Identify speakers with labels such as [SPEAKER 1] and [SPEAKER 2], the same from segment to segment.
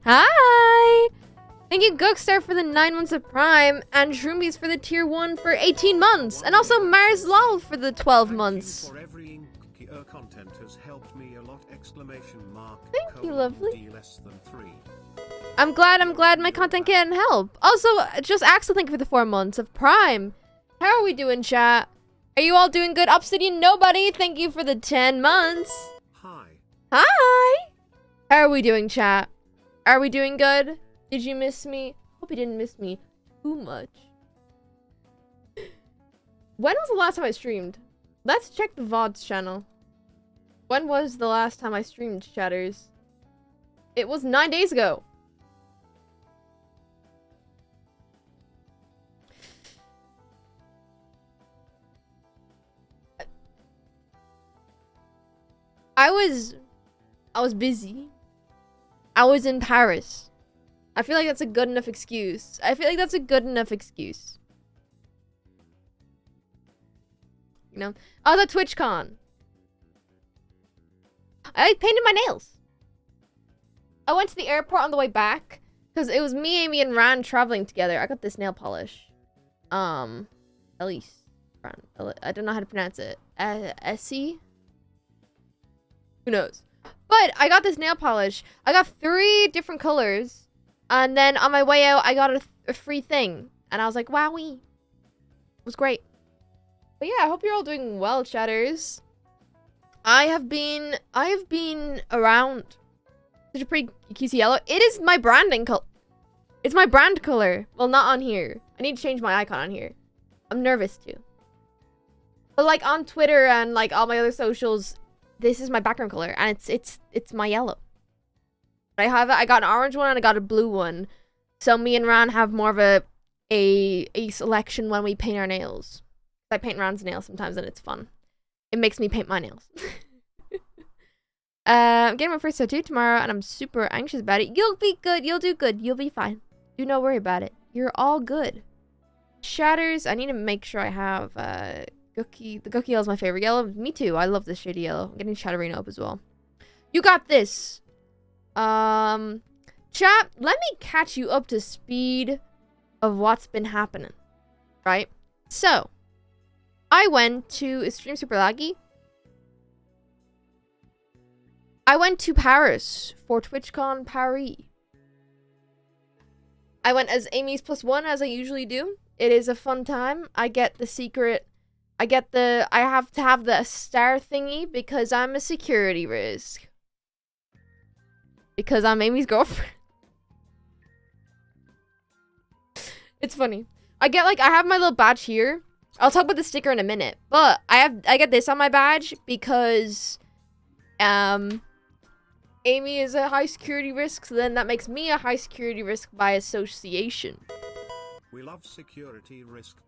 [SPEAKER 1] Hi! Thank you, Guqqie, for the 9 months of Prime, and Shroomies for the tier 1 for 18 months, and also Mars Lol for the 12 months.
[SPEAKER 2] For every content has helped me a lot!
[SPEAKER 1] Thank you, lovely.
[SPEAKER 2] Less than 3.
[SPEAKER 1] I'm glad my content can help. Also, just Axel, thank you for the 4 months of Prime. How are we doing, chat? Are you all doing good? Obsidian Nobody, thank you for the 10 months.
[SPEAKER 2] Hi.
[SPEAKER 1] Hi! How are we doing, chat? Are we doing good? Did you miss me? Hope you didn't miss me too much. When was the last time I streamed? Let's check the Vods channel. When was the last time I streamed, chatters? It was 9 days ago. I was busy. I was in Paris. I feel like that's a good enough excuse. You know? I was at Twitchcon. I painted my nails. I went to the airport on the way back because it was me, Amy, and Ran traveling together. I got this nail polish. Elise. I don't know how to pronounce it. Essie? Who knows? But I got this nail polish. I got 3 different colors. And then on my way out, I got a free thing. And I was like, wowee. It was great. But yeah, I hope you're all doing well, chatters. I have been around. Such a pretty cutesy yellow. It is my branding color. It's my brand color. Well, not on here. I need to change my icon on here. I'm nervous too. But like on Twitter and like all my other socials, this is my background color, and it's my yellow. I got an orange one and I got a blue one. So me and Ran have more of a selection when we paint our nails. I paint Ran's nails sometimes and it's fun. It makes me paint my nails. I'm getting my first tattoo tomorrow and I'm super anxious about it. You'll be good. You'll do good. You'll be fine. Do not worry about it. You're all good. Shatters. I need to make sure I have Guqqie. The Guqqie yellow is my favorite yellow. Me too. I love this shady yellow. I'm getting Chatterino up as well. You got this. Chat, let me catch you up to speed of what's been happening. Right? So, I went to... Is stream super laggy? I went to Paris for Twitchcon Paris. I went as Amy's +1 as I usually do. It is a fun time. I get the secret... I have to have the star thingy because I'm a security risk. Because I'm Amy's girlfriend. It's funny. I have my little badge here. I'll talk about the sticker in a minute. But I get this on my badge because Amy is a high security risk, so then that makes me a high security risk by association.
[SPEAKER 2] We love security risk.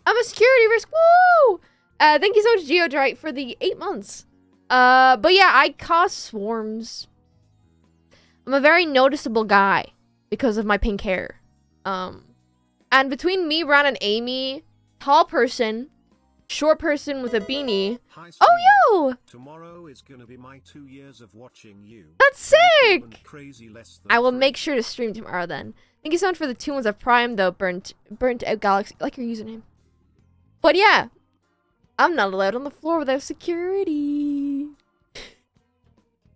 [SPEAKER 1] I'm a security risk. Woo! Thank you so much, Geodrite, for the 8 months. But yeah, I cause swarms. I'm a very noticeable guy because of my pink hair. And between me, Ran, and Amy, tall person, short person with a beanie.
[SPEAKER 2] Hi,
[SPEAKER 1] oh, yo!
[SPEAKER 2] Tomorrow is gonna be my 2 years of watching you.
[SPEAKER 1] That's sick!
[SPEAKER 2] Crazy less than
[SPEAKER 1] I will
[SPEAKER 2] 3.
[SPEAKER 1] make sure to stream tomorrow then. Thank you so much for the 2 months of Prime, though, Burnt Out Galaxy. I like your username. But yeah, I'm not allowed on the floor without security.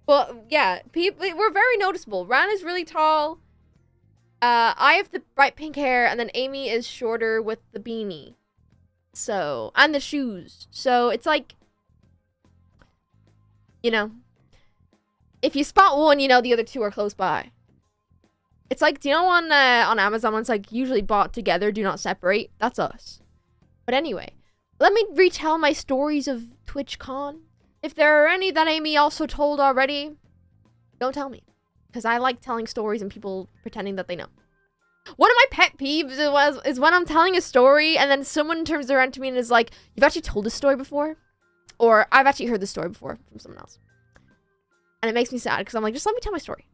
[SPEAKER 1] Well, yeah, we're very noticeable. Ran is really tall. I have the bright pink hair, and then Amy is shorter with the beanie. So, and the shoes. So, it's like, you know, if you spot one, you know the other 2 are close by. It's like, do you know on Amazon, it's like usually bought together, do not separate? That's us. But anyway, let me retell my stories of TwitchCon. If there are any that Amy also told already, don't tell me. Because I like telling stories and people pretending that they know. One of my pet peeves is when I'm telling a story and then someone turns around to me and is like, you've actually told this story before? Or I've actually heard this story before from someone else. And it makes me sad because I'm like, just let me tell my story.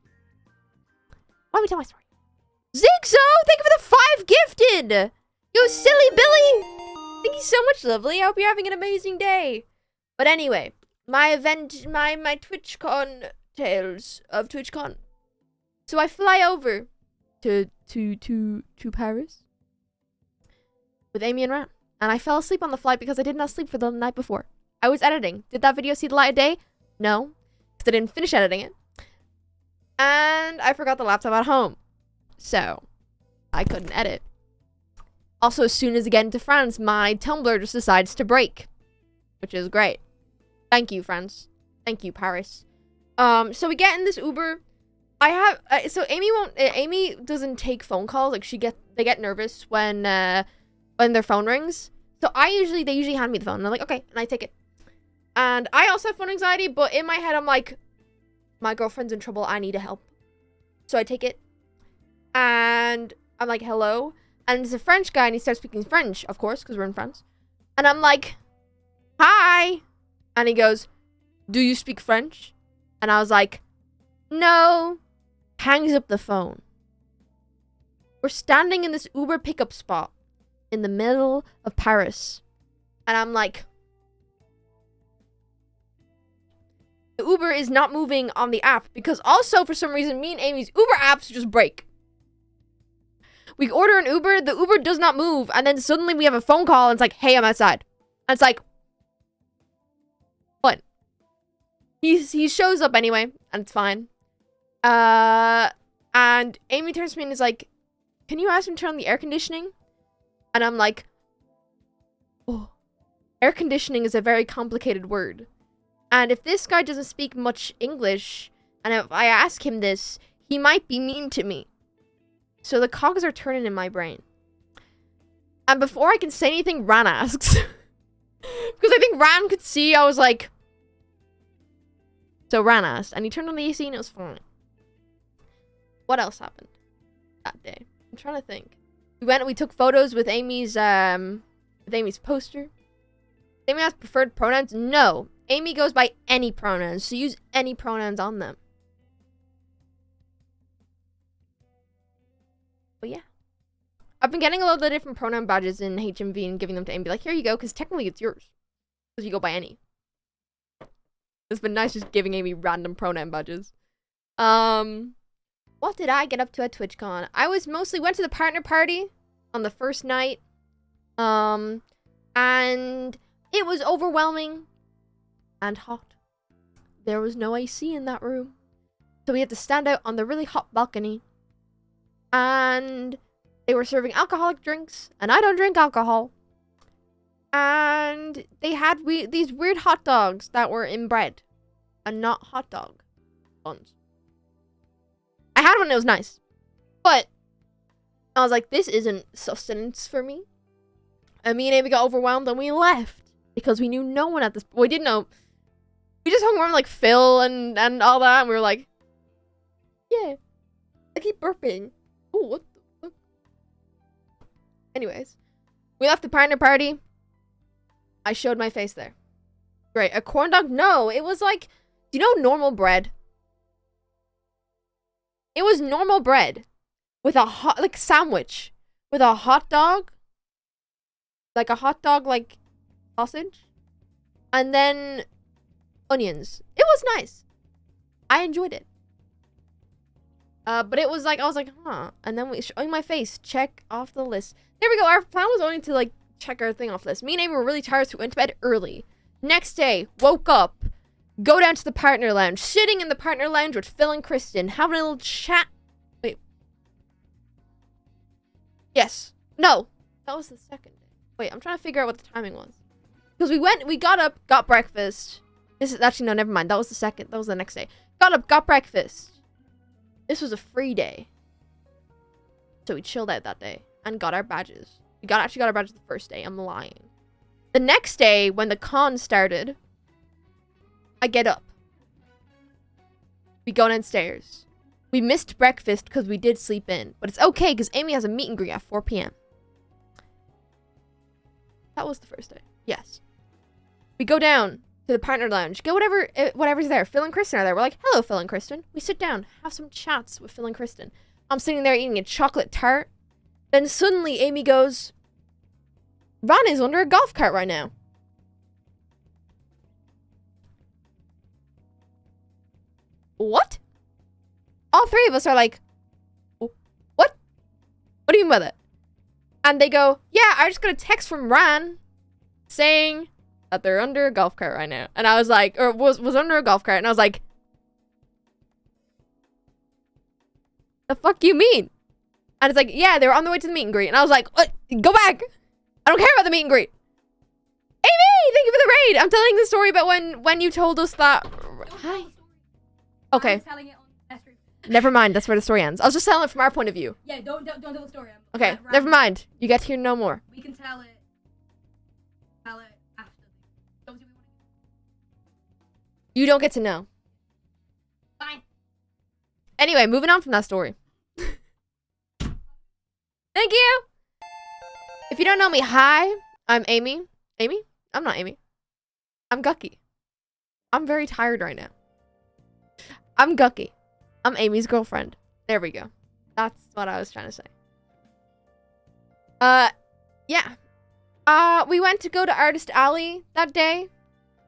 [SPEAKER 1] Let me tell my story. Zigzo, thank you for the 5 gifted. Yo, silly Billy. Thank you so much, lovely. I hope you're having an amazing day. But anyway, my TwitchCon tales of TwitchCon. So I fly over to Paris with Amy and Ran. And I fell asleep on the flight because I did not sleep for the night before. I was editing. Did that video see the light of day? No, because I didn't finish editing it. And I forgot the laptop at home. So, I couldn't edit. Also, as soon as I get into France, my Tumblr just decides to break. Which is great. Thank you, France. Thank you, Paris. So we get in this Uber. So Amy doesn't take phone calls. Like, they get nervous when their phone rings. So they usually hand me the phone. And I'm like, okay, and I take it. And I also have phone anxiety, but in my head, I'm like, my girlfriend's in trouble. I need help. So I take it. And I'm like, hello. And it's a French guy, and he starts speaking French, of course, because we're in France. And I'm like, hi. And he goes, do you speak French? And I was like, no. Hangs up the phone. We're standing in this Uber pickup spot in the middle of Paris. And I'm like, the Uber is not moving on the app because also for some reason me and Amy's Uber apps just break. We order an Uber, the Uber does not move, and then suddenly we have a phone call and it's like, hey, I'm outside. And it's like, what? He shows up anyway, and it's fine. And Amy turns to me and is like, can you ask him to turn on the air conditioning? And I'm like, oh, air conditioning is a very complicated word. And if this guy doesn't speak much English, and if I ask him this, he might be mean to me. So the cogs are turning in my brain. And before I can say anything, Ran asks. Because I think Ran could see, I was like... So Ran asked, and he turned on the AC and it was fine. What else happened that day? I'm trying to think. We took photos with Amy's poster. Amy has preferred pronouns? No. Amy goes by any pronouns, so use any pronouns on them. But yeah. I've been getting a lot of different pronoun badges in HMV and giving them to Amy. Be like, here you go, because technically it's yours. Because you go by any. It's been nice just giving Amy random pronoun badges. What did I get up to at TwitchCon? I went to the partner party on the first night. And it was overwhelming and hot. There was no AC in that room. So we had to stand out on the really hot balcony. And they were serving alcoholic drinks. And I don't drink alcohol. And they had these weird hot dogs that were in bread. And not hot dog buns. I had one, it was nice. But I was like, this isn't sustenance for me. And me and Amy got overwhelmed and we left. Because we knew no one at this... We didn't know. We just hung around like Phil and all that. And we were like, yeah. I keep burping. Oh, what the fuck? Anyways. We left the partner party. I showed my face there. Great. A corn dog? No. It was like... Do you know normal bread? It was normal bread. With a hot... Like sandwich. With a hot dog. Like a hot dog like... sausage. And then... onions. It was nice. I enjoyed it. But it was like... I was like, huh. And then showing my face. Check off the list. There we go. Our plan was only to like... check our thing off the list. Me and Amy were really tired, so we went to bed early. Next day, woke up, go down to the partner lounge, sitting in the partner lounge with Phil and Kristen, having a little chat. Wait. Yes. No. That was the second day. Wait, I'm trying to figure out what the timing was. Because we got up, got breakfast. This is actually, no, never mind. That was the next day. Got up, got breakfast. This was a free day. So we chilled out that day and got our badges. We actually got our badges the first day. I'm lying. The next day, when the con started, I get up. We go downstairs. We missed breakfast because we did sleep in. But it's okay because Amy has a meet and greet at 4 p.m. That was the first day. Yes. We go down to the partner lounge. Get whatever's there. Phil and Kristen are there. We're like, hello, Phil and Kristen. We sit down. Have some chats with Phil and Kristen. I'm sitting there eating a chocolate tart. Then suddenly Amy goes, Ron is under a golf cart right now. What? Off three of us are like, what? What do you mean by that? And they go, yeah, I just got a text from Ran saying that they're under a golf cart right now. And I was like, or was under a golf cart. And I was like, the fuck you mean? And it's like, yeah, they were on the way to the meet and greet. And I was like, what? Go back. I don't care about the meet and greet. Amy, thank you for the raid. I'm telling the story about when you told us that. Hi. Okay.
[SPEAKER 3] I'm telling it on stream.
[SPEAKER 1] Never mind. That's where the story ends. I was just telling it from our point of view.
[SPEAKER 3] Yeah, don't tell the story.
[SPEAKER 1] Okay, never mind. You get to hear no more.
[SPEAKER 3] We can tell it after. Obviously,
[SPEAKER 1] You don't get to know.
[SPEAKER 3] Fine.
[SPEAKER 1] Anyway, moving on from that story. Thank you. If you don't know me, hi. I'm Amy. Amy? I'm not Amy. I'm Guqqie. I'm very tired right now. I'm Guqqie. I'm Amy's girlfriend. There we go. That's what I was trying to say. Yeah. We went to go to Artist Alley that day.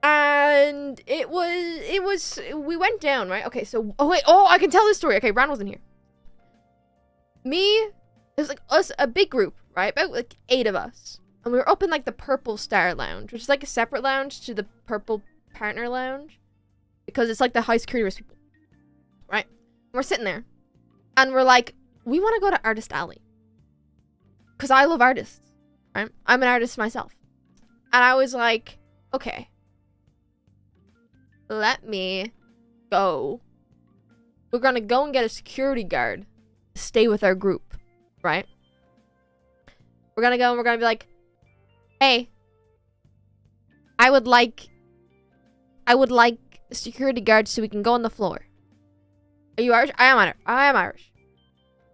[SPEAKER 1] And it was, we went down, right? Okay, so, I can tell this story. Okay, Ran wasn't here. It was like us, a big group, right? About like 8 of us. And we were up in like the Purple Star Lounge, which is like a separate lounge to the Purple Partner Lounge. Because it's like the high security risk people. Right? We're sitting there. And we're like, we want to go to Artist Alley. Because I love artists, right? I'm an artist myself. And I was like, okay. Let me go. We're going to go and get a security guard to stay with our group, right? We're going to go and we're going to be like, hey, I would like a security guard so we can go on the floor. Are you Irish? I am Irish.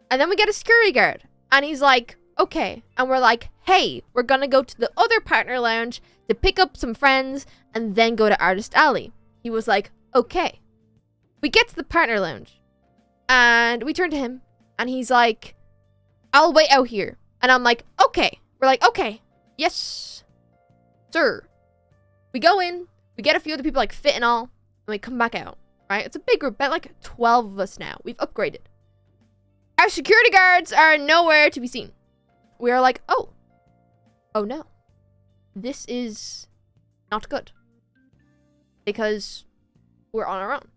[SPEAKER 1] And then we get a security guard. And he's like, okay. And we're like, hey, we're going to go to the other partner lounge to pick up some friends and then go to Artist Alley. He was like, okay. We get to the partner lounge. And we turn to him. And he's like, I'll wait out here. And I'm like, okay. We're like, okay. Yes, sir. We go in. We get a few of the people like fit and all. And we come back out. Right? It's a big group. About like 12 of us now. We've upgraded. Our security guards are nowhere to be seen. We are like, oh no. This is not good. Because we're on our own.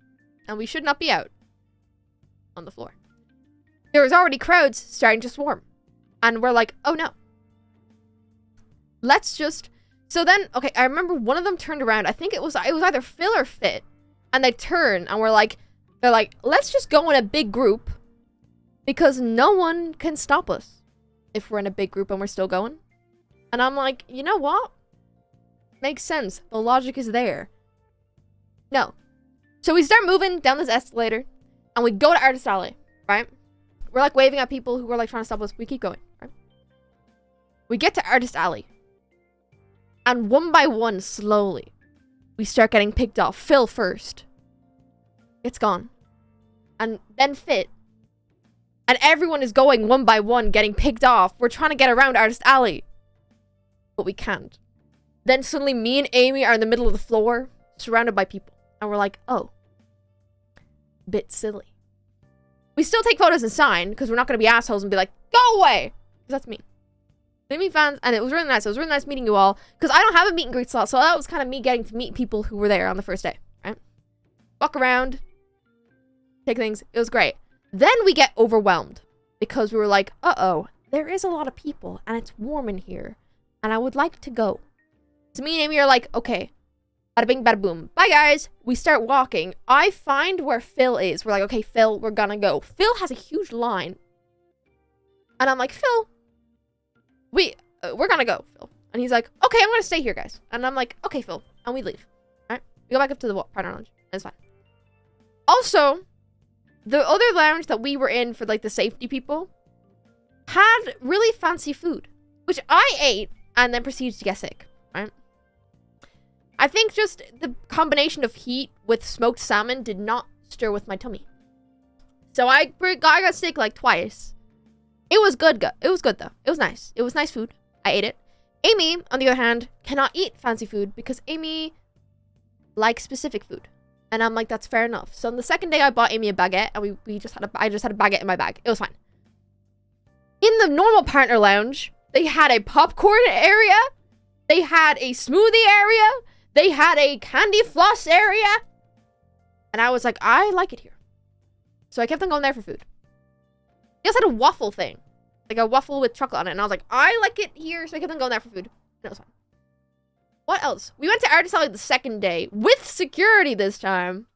[SPEAKER 1] And we should not be out on the floor. There was already crowds starting to swarm. And we're like, oh no. Let's just... So then, okay, I remember one of them turned around. I think it was either Phil or Fit. And they turn and they're like, let's just go in a big group. Because no one can stop us if we're in a big group and we're still going. And I'm like, you know what? Makes sense. The logic is there. No. So we start moving down this escalator. And we go to Artist Alley, right? We're like waving at people who are like trying to stop us. We keep going, right? We get to Artist Alley. And one by one, slowly, we start getting picked off. Phil first. It's gone. And then Fit. And everyone is going one by one, getting picked off. We're trying to get around Artist Alley. But we can't. Then suddenly me and Amy are in the middle of the floor, surrounded by people. And we're like, oh. Bit silly. We still take photos and sign, because we're not going to be assholes and be like, go away! Because that's me. Amy fans, and it was really nice. It was really nice meeting you all, because I don't have a meet and greet slot, so that was kind of me getting to meet people who were there on the first day, right? Walk around, take things. It was great. Then we get overwhelmed, because we were like, uh-oh, there is a lot of people, and it's warm in here, and I would like to go. So me and Amy are like, okay, bada bing, bada boom. Bye, guys. We start walking. I find where Phil is. We're like, okay, Phil, we're gonna go. Phil has a huge line. And I'm like, Phil, we're gonna go, Phil. And he's like, okay, I'm gonna stay here, guys. And I'm like, okay, Phil. And we leave. All right? We go back up to the partner lounge. And it's fine. Also, the other lounge that we were in for, like, the safety people had really fancy food, which I ate and then proceeded to get sick, right? I think just the combination of heat with smoked salmon did not stir with my tummy. So I got sick like twice. It was good. It was good though. It was nice. It was nice food. I ate it. Amy, on the other hand, cannot eat fancy food because Amy likes specific food. And I'm like, that's fair enough. So on the second day, I bought Amy a baguette, and I just had a baguette in my bag. It was fine. In the normal partner lounge, they had a popcorn area. They had a smoothie area. They had a candy floss area. And I was like, I like it here. So I kept on going there for food. They also had a waffle thing. Like a waffle with chocolate on it. And I was like, I like it here. So I kept on going there for food. And it was fine. What else? We went to Artist Alley the second day. With security this time.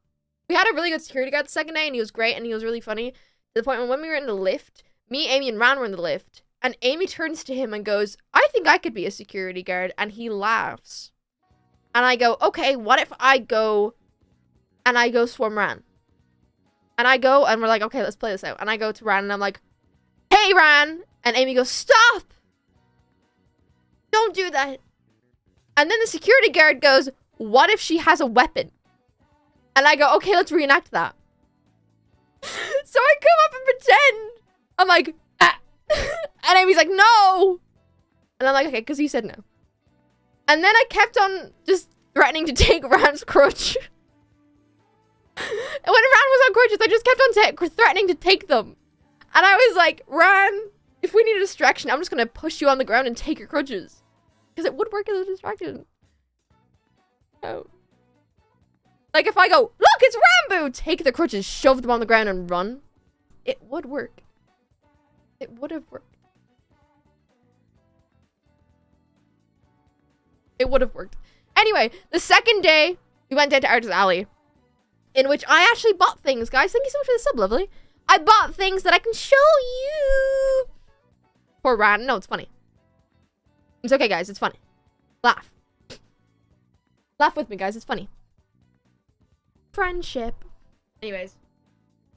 [SPEAKER 1] We had a really good security guard the second day. And he was great. And he was really funny. To the point when we were in the lift. Me, Amy, and Ran were in the lift. And Amy turns to him and goes, I think I could be a security guard. And he laughs. And I go, okay, what if I go... And I go swarm Ran. And I go, and we're like, okay, let's play this out. And I go to Ran, and I'm like, hey, Ran! And Amy goes, stop! Don't do that. And then the security guard goes, what if she has a weapon? And I go, okay, let's reenact that. So I come up and pretend. I'm like, ah. And Amy's like, no! And I'm like, okay, because you said no. And then I kept on just threatening to take Ran's crutch. And when Ran was on crutches, I just kept on threatening to take them. And I was like, Ran, if we need a distraction, I'm just going to push you on the ground and take your crutches. Because it would work as a distraction. Oh. Like if I go, look, it's Rambo! Take the crutches, shove them on the ground and run. It would work. It would have worked. It would have worked. Anyway, the second day, we went down to Artist Alley. In which I actually bought things, guys. Thank you so much for the sub, lovely. I bought things that I can show you. Poor Ran. No, it's funny. It's okay, guys. It's funny. Laugh. Laugh with me, guys. It's funny. Friendship. Anyways.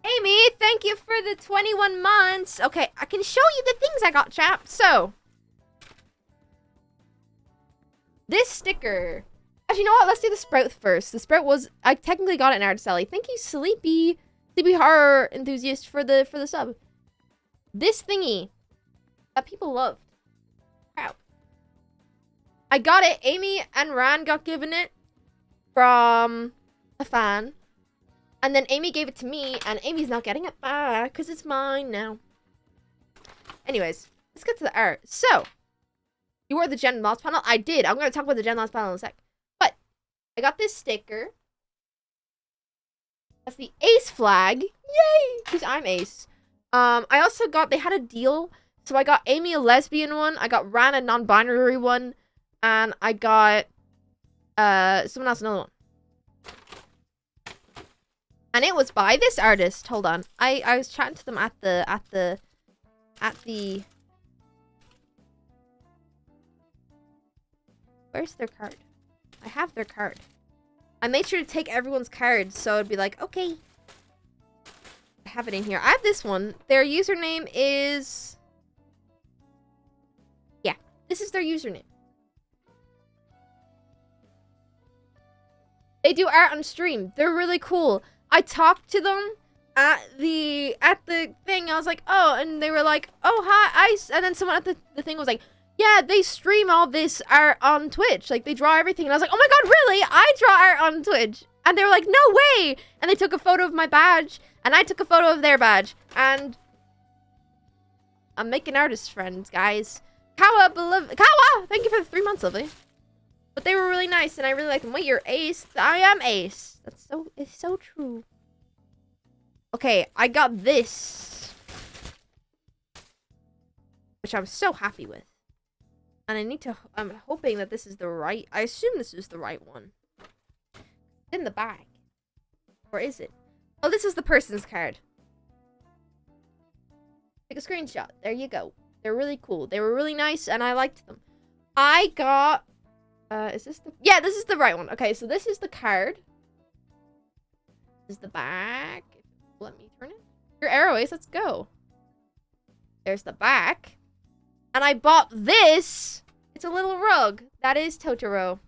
[SPEAKER 1] Amy, thank you for the 21 months. Okay, I can show you the things I got, chap. So. This sticker. Actually, you know what? Let's do the Sprout first. The Sprout was... I technically got it in Artist Alley. Thank you, Sleepy Horror Enthusiast, for the sub. This thingy that people loved. Wow. I got it. Amy and Ran got given it from a fan. And then Amy gave it to me, and Amy's not getting it back because it's mine now. Anyways, let's get to the art. So, you wore the Gen Mods panel? I did. I'm going to talk about the Gen Mods panel in a sec. I got this sticker. That's the Ace flag. Yay! Because I'm Ace. I also got, they had a deal. So I got Amy a lesbian one. I got Ran a non-binary one. And I got someone else another one. And it was by this artist. Hold on. I was chatting to them at the where's their card? I have their card. I made sure to take everyone's cards, so it'd be like, okay. I have it in here. I have this one. Their username is... Yeah, this is their username. They do art on stream. They're really cool. I talked to them at the thing. I was like, oh, and they were like, oh, hi, Ice. And then someone at the thing was like, yeah, they stream all this art on Twitch. Like, they draw everything. And I was like, oh my god, really? I draw art on Twitch. And they were like, no way! And they took a photo of my badge. And I took a photo of their badge. And I'm making artist friends, guys. Kawa, thank you for the 3 months, lovely. But they were really nice, and I really like them. Wait, you're Ace? I am Ace. It's so true. Okay, I got this. Which I'm so happy with. And I'm hoping that this is the right... I assume this is the right one. It's in the bag. Or is it? Oh, this is the person's card. Take a screenshot. There you go. They're really cool. They were really nice, and I liked them. I got... is this the... Yeah, this is the right one. Okay, so this is the card. This is the back. Let me turn it. Your arrow Ace, let's go. There's the back. And I bought this. It's a little rug. That is Totoro.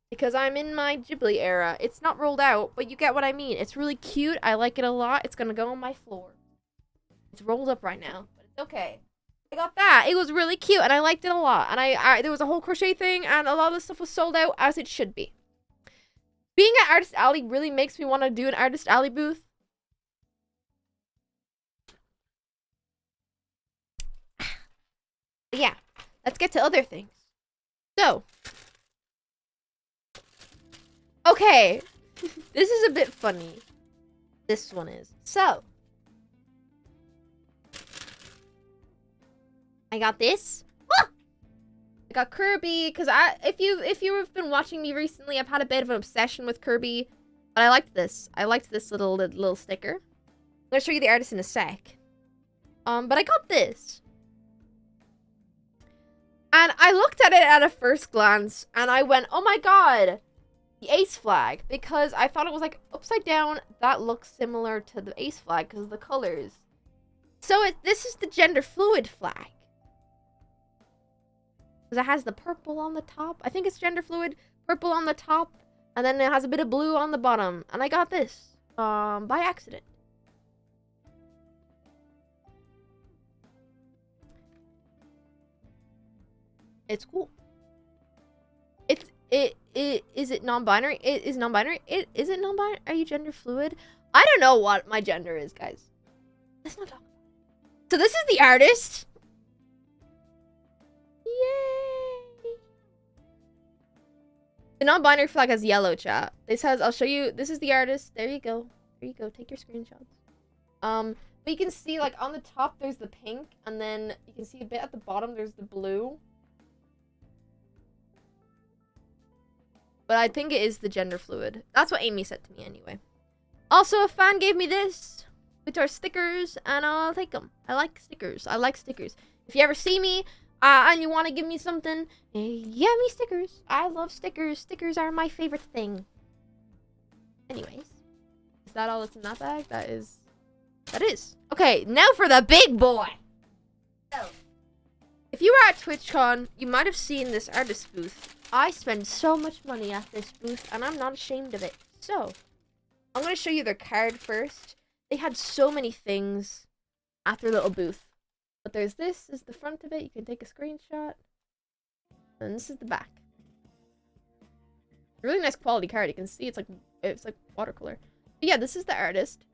[SPEAKER 1] Because I'm in my Ghibli era. It's not rolled out, but you get what I mean. It's really cute. I like it a lot. It's going to go on my floor. It's rolled up right now, but it's okay. I got that. It was really cute, and I liked it a lot. And I there was a whole crochet thing, and a lot of the stuff was sold out, as it should be. Being at Artist Alley really makes me want to do an Artist Alley booth. But yeah, let's get to other things. So, okay, this is a bit funny. This one is. So, I got this. Ah! I got Kirby because if you have been watching me recently, I've had a bit of an obsession with Kirby, but I liked this. I liked this little sticker. I'm gonna show you the artist in a sec. But I got this. And I looked at it at a first glance, and I went, oh my god, the ace flag. Because I thought it was like upside down. That looks similar to the ace flag because of the colors. So this is the gender fluid flag. Because it has the purple on the top. I think it's gender fluid, purple on the top, and then it has a bit of blue on the bottom. And I got this by accident. It's cool. Is it non-binary? It is non-binary. Is it non-binary? Are you gender fluid? I don't know what my gender is, guys. Let's not talk. So this is the artist. Yay! The non-binary flag has yellow, chat. This has. I'll show you. This is the artist. There you go. There you go. Take your screenshots. But you can see like on the top there's the pink, and then you can see a bit at the bottom there's the blue. But I think it is the gender fluid. That's what Amy said to me anyway. Also, a fan gave me this, which are stickers, and I'll take them. I like stickers. I like stickers. If you ever see me and you want to give me something, give me stickers. I love stickers. Stickers are my favorite thing. Anyways, is that all that's in that bag? That is. Okay, now for the big boy. So, if you were at Twitchcon, you might have seen this artist booth. I spend so much money at this booth, and I'm not ashamed of it. So, I'm going to show you their card first. They had so many things at their little booth. But there's this is the front of it. You can take a screenshot. And this is the back. Really nice quality card. You can see it's like watercolor. But yeah, this is the artist.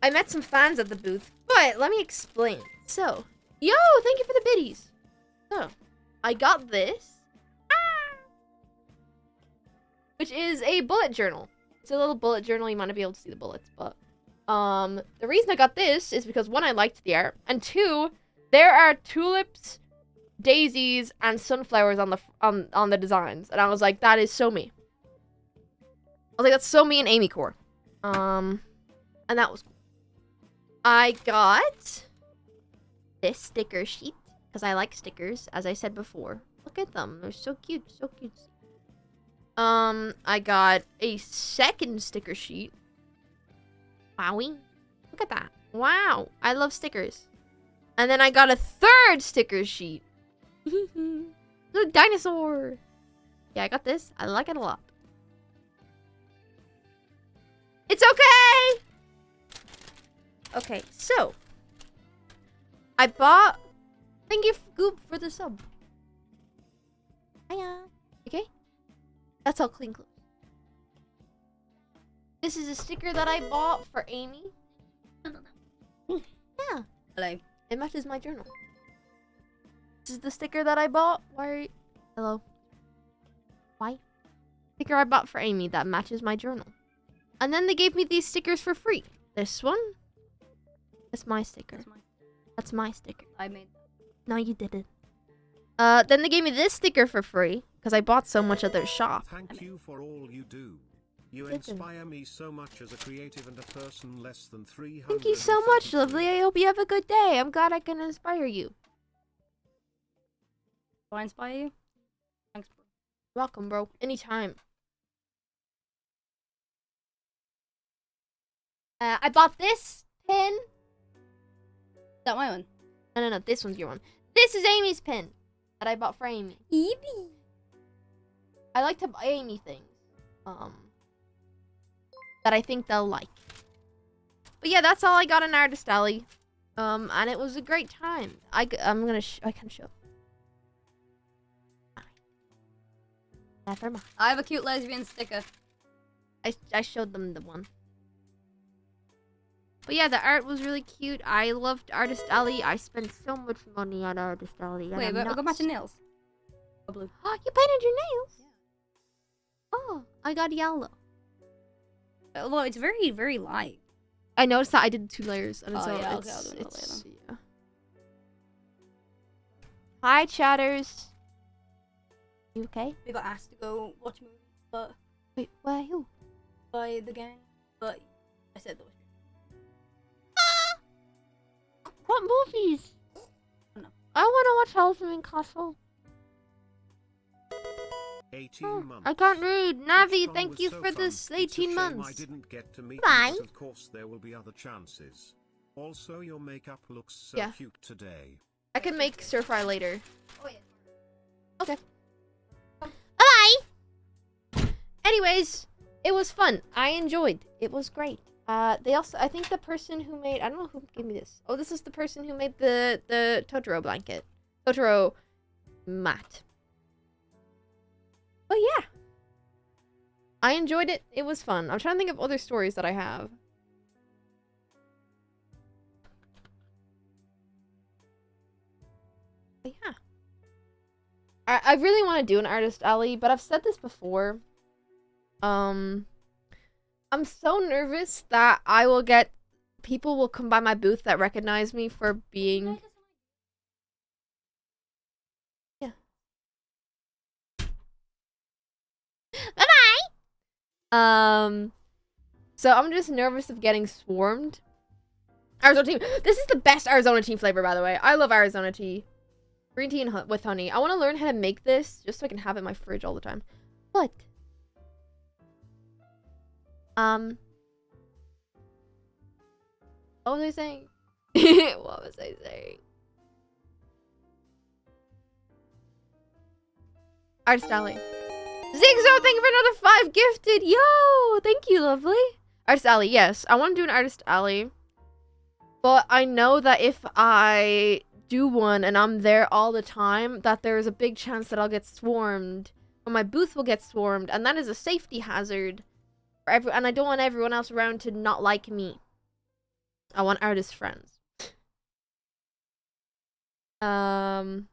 [SPEAKER 1] I met some fans at the booth, but let me explain. So, yo, thank you for the biddies. So, I got this. Which is a bullet journal. It's a little bullet journal. You might not be able to see the bullets, but the reason I got this is because one, I liked the art, and two, there are tulips, daisies, and sunflowers on the designs, and I was like, that is so me. I was like, that's so me and Amy core. And that was cool. I got this sticker sheet because I like stickers, as I said before. Look at them. They're so cute. So cute. I got a second sticker sheet. Wowie. Look at that. Wow. I love stickers. And then I got a third sticker sheet. Look, dinosaur. Yeah, I got this. I like it a lot. It's okay. Okay, so I bought. Thank you, Goop, for the sub. Hiya. Okay. That's all clean clothes. This is a sticker that I bought for Amy. Yeah.
[SPEAKER 3] Hello.
[SPEAKER 1] It matches my journal. This is the sticker that I bought. Why? Hello. Why? Sticker I bought for Amy that matches my journal. And then they gave me these stickers for free. This one. That's my sticker. That's my sticker.
[SPEAKER 3] I made that.
[SPEAKER 1] No, you didn't. Then they gave me this sticker for free because I bought so much at their shop.
[SPEAKER 2] Thank you for all you do. You inspire me so much as a creative and a person less than 300.
[SPEAKER 1] Thank you so much, lovely. I hope you have a good day. I'm glad I can inspire you.
[SPEAKER 3] Do I inspire you? Thanks, bro.
[SPEAKER 1] Welcome, bro. Anytime. I bought this pin.
[SPEAKER 3] Is that my one?
[SPEAKER 1] No. This one's your one. This is Amy's pin that I bought for Amy.
[SPEAKER 3] Evie.
[SPEAKER 1] I like to buy Amy things. That I think they'll like. But yeah, that's all I got in Artist Alley. And it was a great time. I can show. Never mind.
[SPEAKER 3] I have a cute lesbian sticker.
[SPEAKER 1] I showed them the one. But yeah, the art was really cute. I loved Artist Alley. I spent so much money on Artist Alley.
[SPEAKER 3] Wait, but I got matching nails. Oh, blue.
[SPEAKER 1] Oh, you painted your nails? Yeah. Oh, I got yellow.
[SPEAKER 3] Although it's very, very light.
[SPEAKER 1] I noticed that I did 2 layers. And
[SPEAKER 3] Oh,
[SPEAKER 1] so
[SPEAKER 3] yeah,
[SPEAKER 1] it's,
[SPEAKER 3] okay, I'll do another layer then.
[SPEAKER 1] yeah. Hi, chatters. You okay?
[SPEAKER 3] We got asked to go watch movies, but
[SPEAKER 1] Wait, why who?
[SPEAKER 3] by the gang. But I said those.
[SPEAKER 1] What movies?
[SPEAKER 3] No.
[SPEAKER 1] I want to watch Hellsman Castle.
[SPEAKER 2] 18 months.
[SPEAKER 1] I can't read. Navi,
[SPEAKER 2] Twitchcon
[SPEAKER 1] thank
[SPEAKER 2] was
[SPEAKER 1] you
[SPEAKER 2] so
[SPEAKER 1] for
[SPEAKER 2] fun.
[SPEAKER 1] this
[SPEAKER 2] It's a
[SPEAKER 1] 18
[SPEAKER 2] shame
[SPEAKER 1] months.
[SPEAKER 2] I didn't get to meet
[SPEAKER 1] Bye.
[SPEAKER 2] you, but of course there will be other chances. Also, your makeup looks so
[SPEAKER 1] Yeah.
[SPEAKER 2] cute today.
[SPEAKER 1] I can make stir fry later.
[SPEAKER 3] Oh yeah.
[SPEAKER 1] Okay. Bye. Anyways, it was fun. I enjoyed. It was great. They also, I think the person who made, I don't know who gave me this. Oh, this is the person who made the Totoro blanket. Totoro mat. But yeah. I enjoyed it. It was fun. I'm trying to think of other stories that I have. But yeah. I really want to do an Artist Alley, but I've said this before. I'm so nervous that I will get... People will come by my booth that recognize me for being... Yeah. Bye-bye! So I'm just nervous of getting swarmed. Arizona tea. This is the best Arizona tea flavor, by the way. I love Arizona tea. Green tea and with honey. I want to learn how to make this just so I can have it in my fridge all the time. But... What was I saying? What was I saying? Artist Alley. Zigzo, thank you for another 5 gifted. Yo, thank you, lovely. Artist Alley, yes. I want to do an Artist Alley. But I know that if I do one and I'm there all the time, that there's a big chance that I'll get swarmed. Or my booth will get swarmed. And that is a safety hazard. And I don't want everyone else around to not like me. I want artist friends. But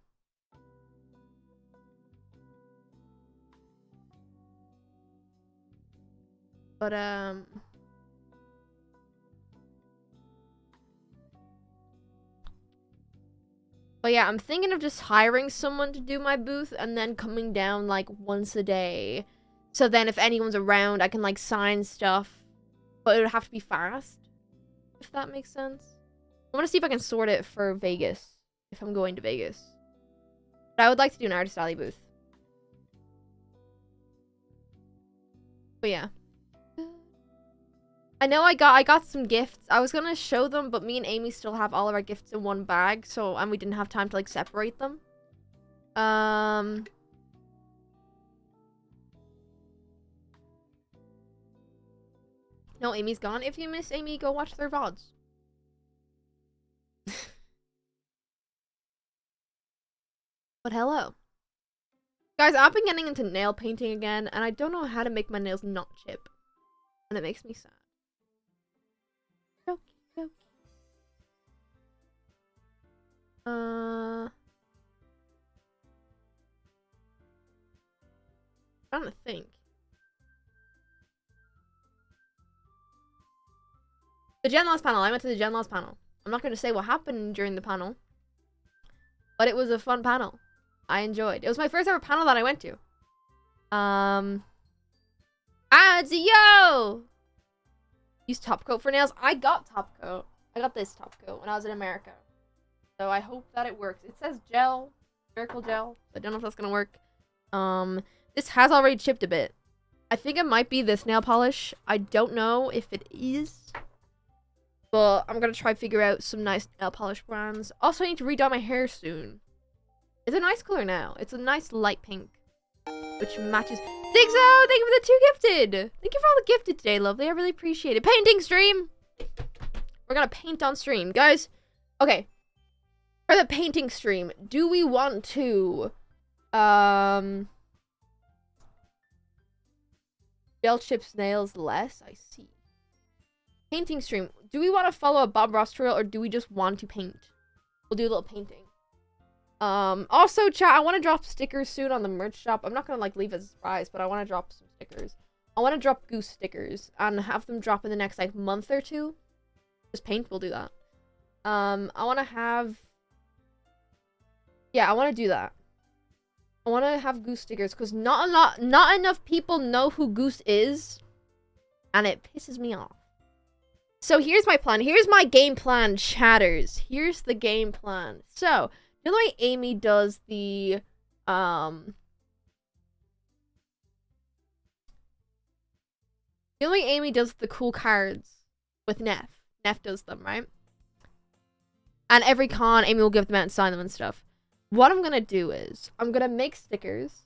[SPEAKER 1] yeah, I'm thinking of just hiring someone to do my booth and then coming down like once a day. So then if anyone's around, I can like sign stuff. But it would have to be fast. If that makes sense. I want to see if I can sort it for Vegas. If I'm going to Vegas. But I would like to do an Artist Alley booth. But yeah. I know I got some gifts. I was gonna show them, but me and Amy still have all of our gifts in one bag, and we didn't have time to like separate them. No, Amy's gone. If you miss Amy, go watch their Vods. But hello. Guys, I've been getting into nail painting again, and I don't know how to make my nails not chip. And it makes me sad. I'm trying to think. The Gen Loss panel. I went to the Gen Loss panel. I'm not going to say what happened during the panel. But it was a fun panel. I enjoyed. It was my first ever panel that I went to. Ads, yo! Use top coat for nails. I got top coat. I got this top coat when I was in America. So I hope that it works. It says gel. Miracle gel. I don't know if that's going to work. This has already chipped a bit. I think it might be this nail polish. I don't know if it is. But I'm going to try to figure out some nice nail polish brands. Also, I need to redye my hair soon. It's a nice color now. It's a nice light pink. Which matches... Zigzo! Thank you for the 2 gifted! Thank you for all the gifted today, lovely. I really appreciate it. Painting stream! We're going to paint on stream. Guys, okay. For the painting stream, do we want to... Gel chips nails less. I see. Painting stream. Do we want to follow a Bob Ross tutorial or do we just want to paint? We'll do a little painting. Also, chat, I want to drop stickers soon on the merch shop. I'm not gonna like leave as a surprise, but I want to drop some stickers. I want to drop goose stickers and have them drop in the next like month or two. Just paint, we'll do that. I want to have... Yeah, I want to do that. I want to have goose stickers because not enough people know who Goose is, and it pisses me off. So here's my plan. Here's my game plan, chatters. Here's the game plan. So, you know the way Amy does the, you know the way Amy does the cool cards with Neff? Neff does them, right? And every con, Amy will give them out and sign them and stuff. What I'm gonna do is, I'm gonna make stickers,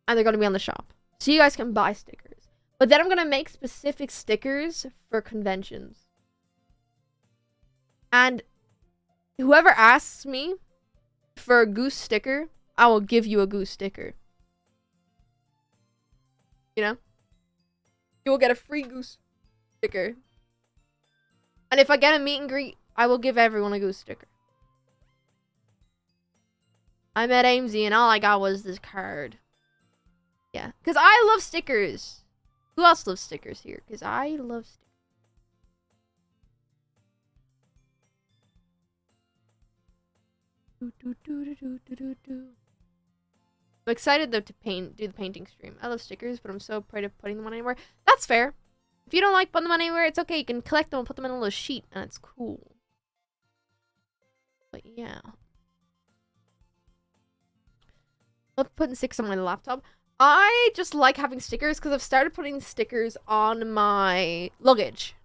[SPEAKER 1] and they're gonna be on the shop. So you guys can buy stickers. But then I'm gonna make specific stickers for conventions. And whoever asks me for a goose sticker, I will give you a goose sticker. You know? You will get a free goose sticker. And if I get a meet and greet, I will give everyone a goose sticker. I met Amesy and all I got was this card. Yeah. Because I love stickers. Who else loves stickers here? Because I love stickers. I'm excited though to do the painting stream. I love stickers, but I'm so afraid of putting them on anywhere. That's fair. If you don't like putting them on anywhere, it's okay. You can collect them and put them in a little sheet, and it's cool. But yeah. Love putting stickers on my laptop. I just like having stickers because I've started putting stickers on my luggage.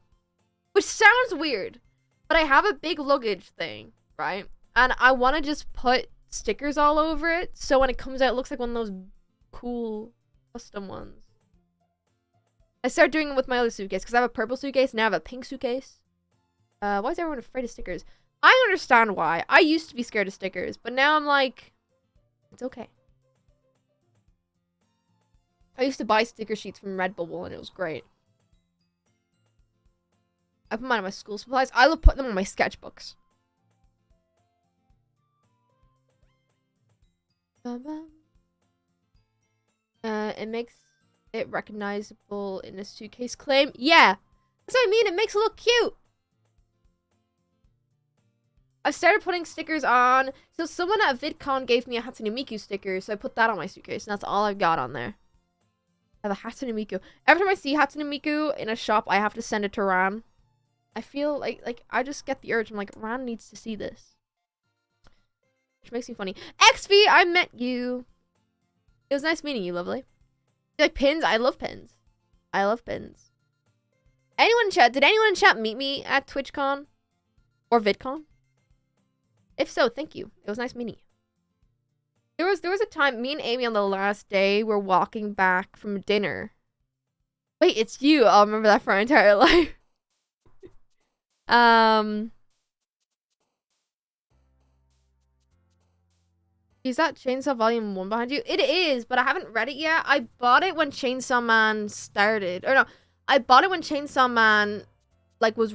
[SPEAKER 1] Which sounds weird, but I have a big luggage thing, right? And I want to just put stickers all over it, so when it comes out, it looks like one of those cool custom ones. I started doing it with my other suitcase, because I have a purple suitcase, now I have a pink suitcase. Why is everyone afraid of stickers? I understand why. I used to be scared of stickers, but now I'm like, it's okay. I used to buy sticker sheets from Redbubble, and it was great. I put mine on my school supplies. I love putting them on my sketchbooks. It makes it recognizable in a suitcase claim. Yeah, that's what I mean. It makes it look cute. I started putting stickers on. So someone at VidCon gave me a Hatsune Miku sticker, so I put that on my suitcase, and that's all I've got on there. I have a Hatsune Miku. Every time I see Hatsune Miku in a shop, I have to send it to Ran. I feel like I just get the urge. I'm like, Ran needs to see this. Which makes me funny. XV, I met you. It was nice meeting you, lovely. You like pins? I love pins. I love pins. Anyone in chat? Did anyone in chat meet me at TwitchCon? Or VidCon? If so, thank you. It was nice meeting you. There was a time me and Amy on the last day were walking back from dinner. Wait, it's you. I'll remember that for my entire life. Is that Chainsaw Volume 1 behind you? It is, but I haven't read it yet. I bought it when Chainsaw Man started. Or no, I bought it when Chainsaw Man, like, was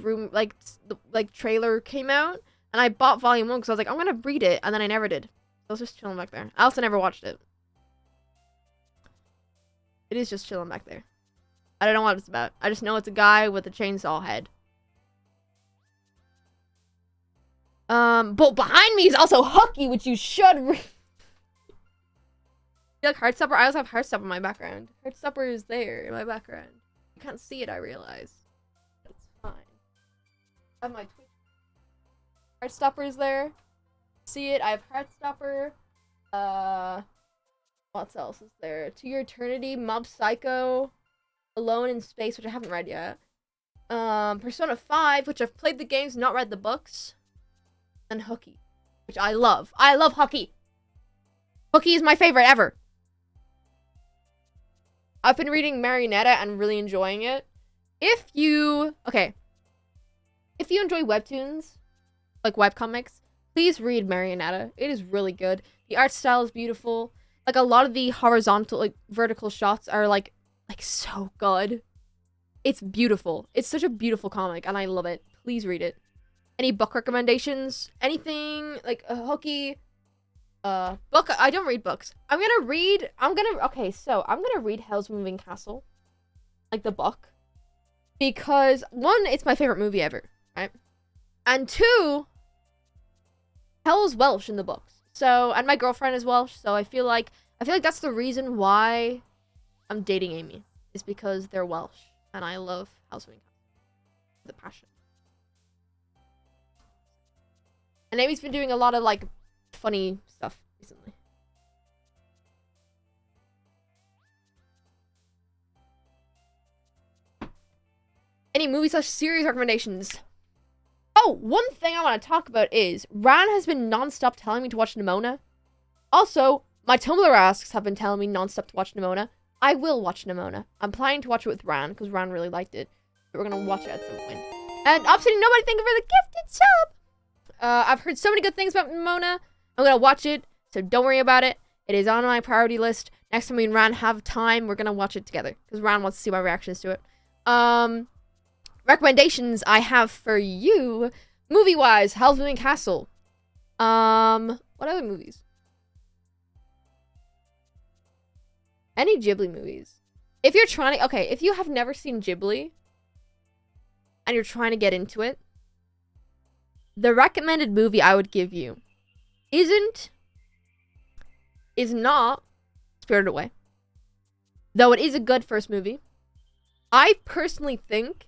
[SPEAKER 1] trailer came out. And I bought Volume 1 because I was like, I'm gonna read it. And then I never did. I was just chilling back there. I also never watched it. It is just chilling back there. I don't know what it's about. I just know it's a guy with a chainsaw head. But behind me is also Guqqie, which you should read. You like Heartstopper? I also have Heartstopper in my background. Heartstopper is there in my background. You can't see it, I realize. It's fine. I have my Twitch. Heartstopper is there. See it? I have Heartstopper. What else is there? To Your Eternity, Mob Psycho, Alone in Space, which I haven't read yet. Persona 5, which I've played the games, not read the books. And Guqqie, which I love. I love Guqqie. Guqqie is my favorite ever. I've been reading Marionetta and really enjoying it. If you enjoy webtoons, like webcomics, please read Marionetta. It is really good. The art style is beautiful. Like, a lot of the horizontal, like, vertical shots are, like like so good. It's beautiful. It's such a beautiful comic, and I love it. Please read it. Any book recommendations? Anything like a hooky book? I don't read books. Okay, so I'm gonna read Hell's Moving Castle, like the book, because one, it's my favorite movie ever, right? And two, Hell's Welsh in the books. So, and my girlfriend is Welsh, so I feel like that's the reason why I'm dating Amy, is because they're Welsh, and I love Hell's Moving Castle with a passion. And Amy's been doing a lot of, like, funny stuff recently. Any movies/series recommendations? Oh, one thing I want to talk about is Ran has been non-stop telling me to watch Nimona. Also, my Tumblr asks have been telling me non-stop to watch Nimona. I will watch Nimona. I'm planning to watch it with Ran, because Ran really liked it. But we're going to watch it at some point. And absolutely nobody thank you for the gifted sub! I've heard so many good things about Nimona. I'm gonna watch it, so don't worry about it. It is on my priority list. Next time me and Ran have time, we're gonna watch it together, because Ran wants to see my reactions to it. Recommendations I have for you, movie-wise, Hell's Moving Castle. What other movies? Any Ghibli movies? If you're trying to, okay, if you have never seen Ghibli, and you're trying to get into it, the recommended movie I would give you is not Spirited Away. Though it is a good first movie. I personally think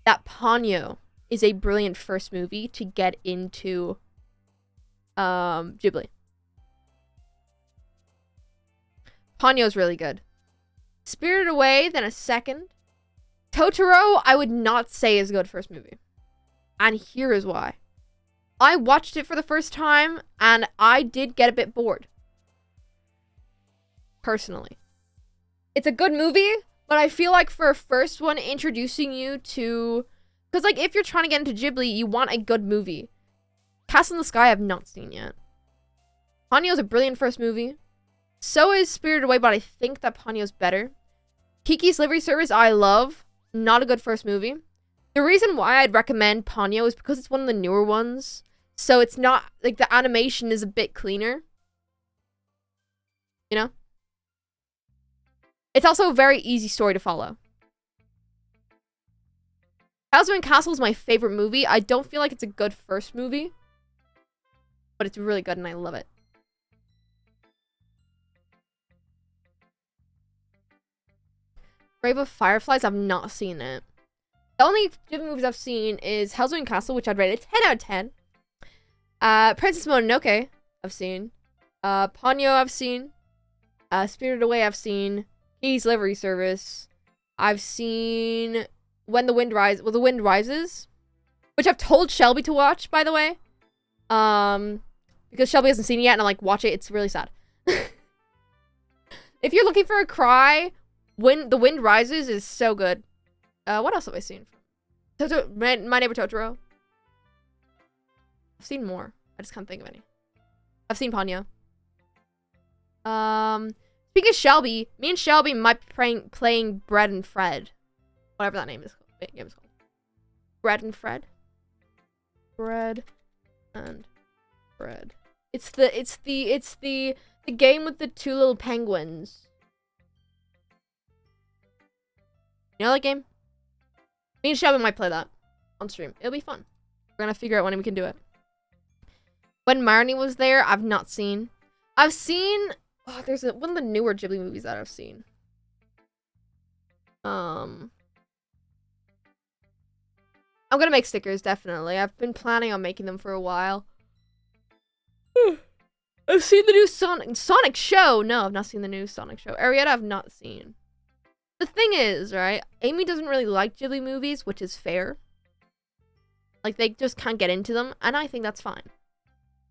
[SPEAKER 1] that Ponyo is a brilliant first movie to get into Ghibli. Ponyo is really good. Spirited Away, then a second. Totoro, I would not say is a good first movie. And here is why. I watched it for the first time, and I did get a bit bored. Personally. It's a good movie, but I feel like for a first one, introducing you to... Because, like, if you're trying to get into Ghibli, you want a good movie. Castle in the Sky, I've not seen yet. Ponyo's a brilliant first movie. So is Spirited Away, but I think that Ponyo's better. Kiki's Livery Service, I love. Not a good first movie. The reason why I'd recommend Ponyo is because it's one of the newer ones. So it's not, like, the animation is a bit cleaner. You know? It's also a very easy story to follow. Hell's Moving Castle is my favorite movie. I don't feel like it's a good first movie. But it's really good and I love it. Grave of Fireflies, I've not seen it. The only Ghibli movies I've seen is Hell's Moving Castle, which I'd rate a 10 out of 10. Princess Mononoke, I've seen. Ponyo, I've seen. Spirited Away, I've seen. Kiki's Livery Service. I've seen When the Wind Rises. Well, The Wind Rises, which I've told Shelby to watch, by the way. Because Shelby hasn't seen it yet, and I'm like, watch it. It's really sad. If you're looking for a cry, The Wind Rises is so good. What else have I seen? My Neighbor Totoro. I've seen more. I just can't think of any. I've seen Ponyo. Speaking of Shelby, me and Shelby might be playing Bread and Fred. Whatever that game is called. Bread and Fred? Bread and Fred. It's the game with the two little penguins. You know that game? Me and Shelby might play that on stream. It'll be fun. We're gonna figure out when we can do it. When Marnie was there, I've not seen. I've seen... Oh, there's one of the newer Ghibli movies that I've seen. I'm gonna make stickers, definitely. I've been planning on making them for a while. I've seen the new Sonic show. No, I've not seen the new Sonic show. Arietta, I've not seen. The thing is, right? Amy doesn't really like Ghibli movies, which is fair. Like, they just can't get into them, and I think that's fine.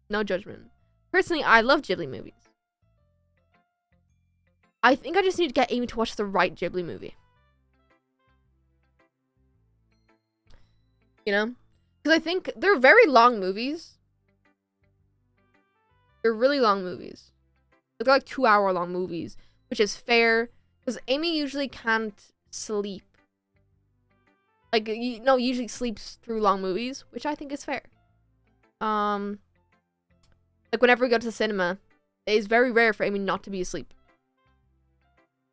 [SPEAKER 1] No judgment. Personally, I love Ghibli movies. I think I just need to get Amy to watch the right Ghibli movie. You know? Because I think they're very long movies. They're really long movies. They're like 2-hour long movies, which is fair. Because Because Amy usually can't sleep. Like, usually sleeps through long movies, which I think is fair. Like, whenever we go to the cinema, it is very rare for Amy not to be asleep.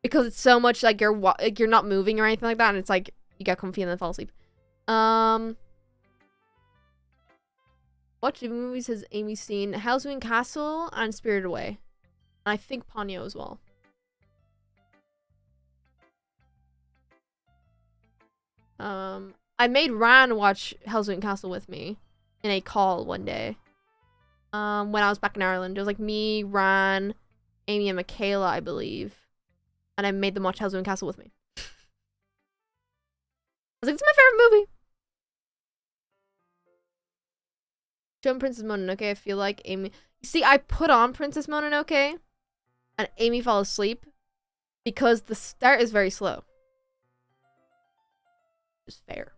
[SPEAKER 1] Because it's so much, like, you're not moving or anything like that, and it's like, you get comfy and then fall asleep. What TV movies has Amy seen? Halloween Castle and Spirited Away. And I think Ponyo as well. I made Ran watch Halloween Castle with me in a call one day. When I was back in Ireland. It was like me, Ran, Amy, and Michaela, I believe. And I made them watch Halloween Castle with me. I was like, it's my favorite movie. Show Princess Mononoke, I feel like Amy... See, I put on Princess Mononoke, and Amy fell asleep, because the start is very slow. Just fair.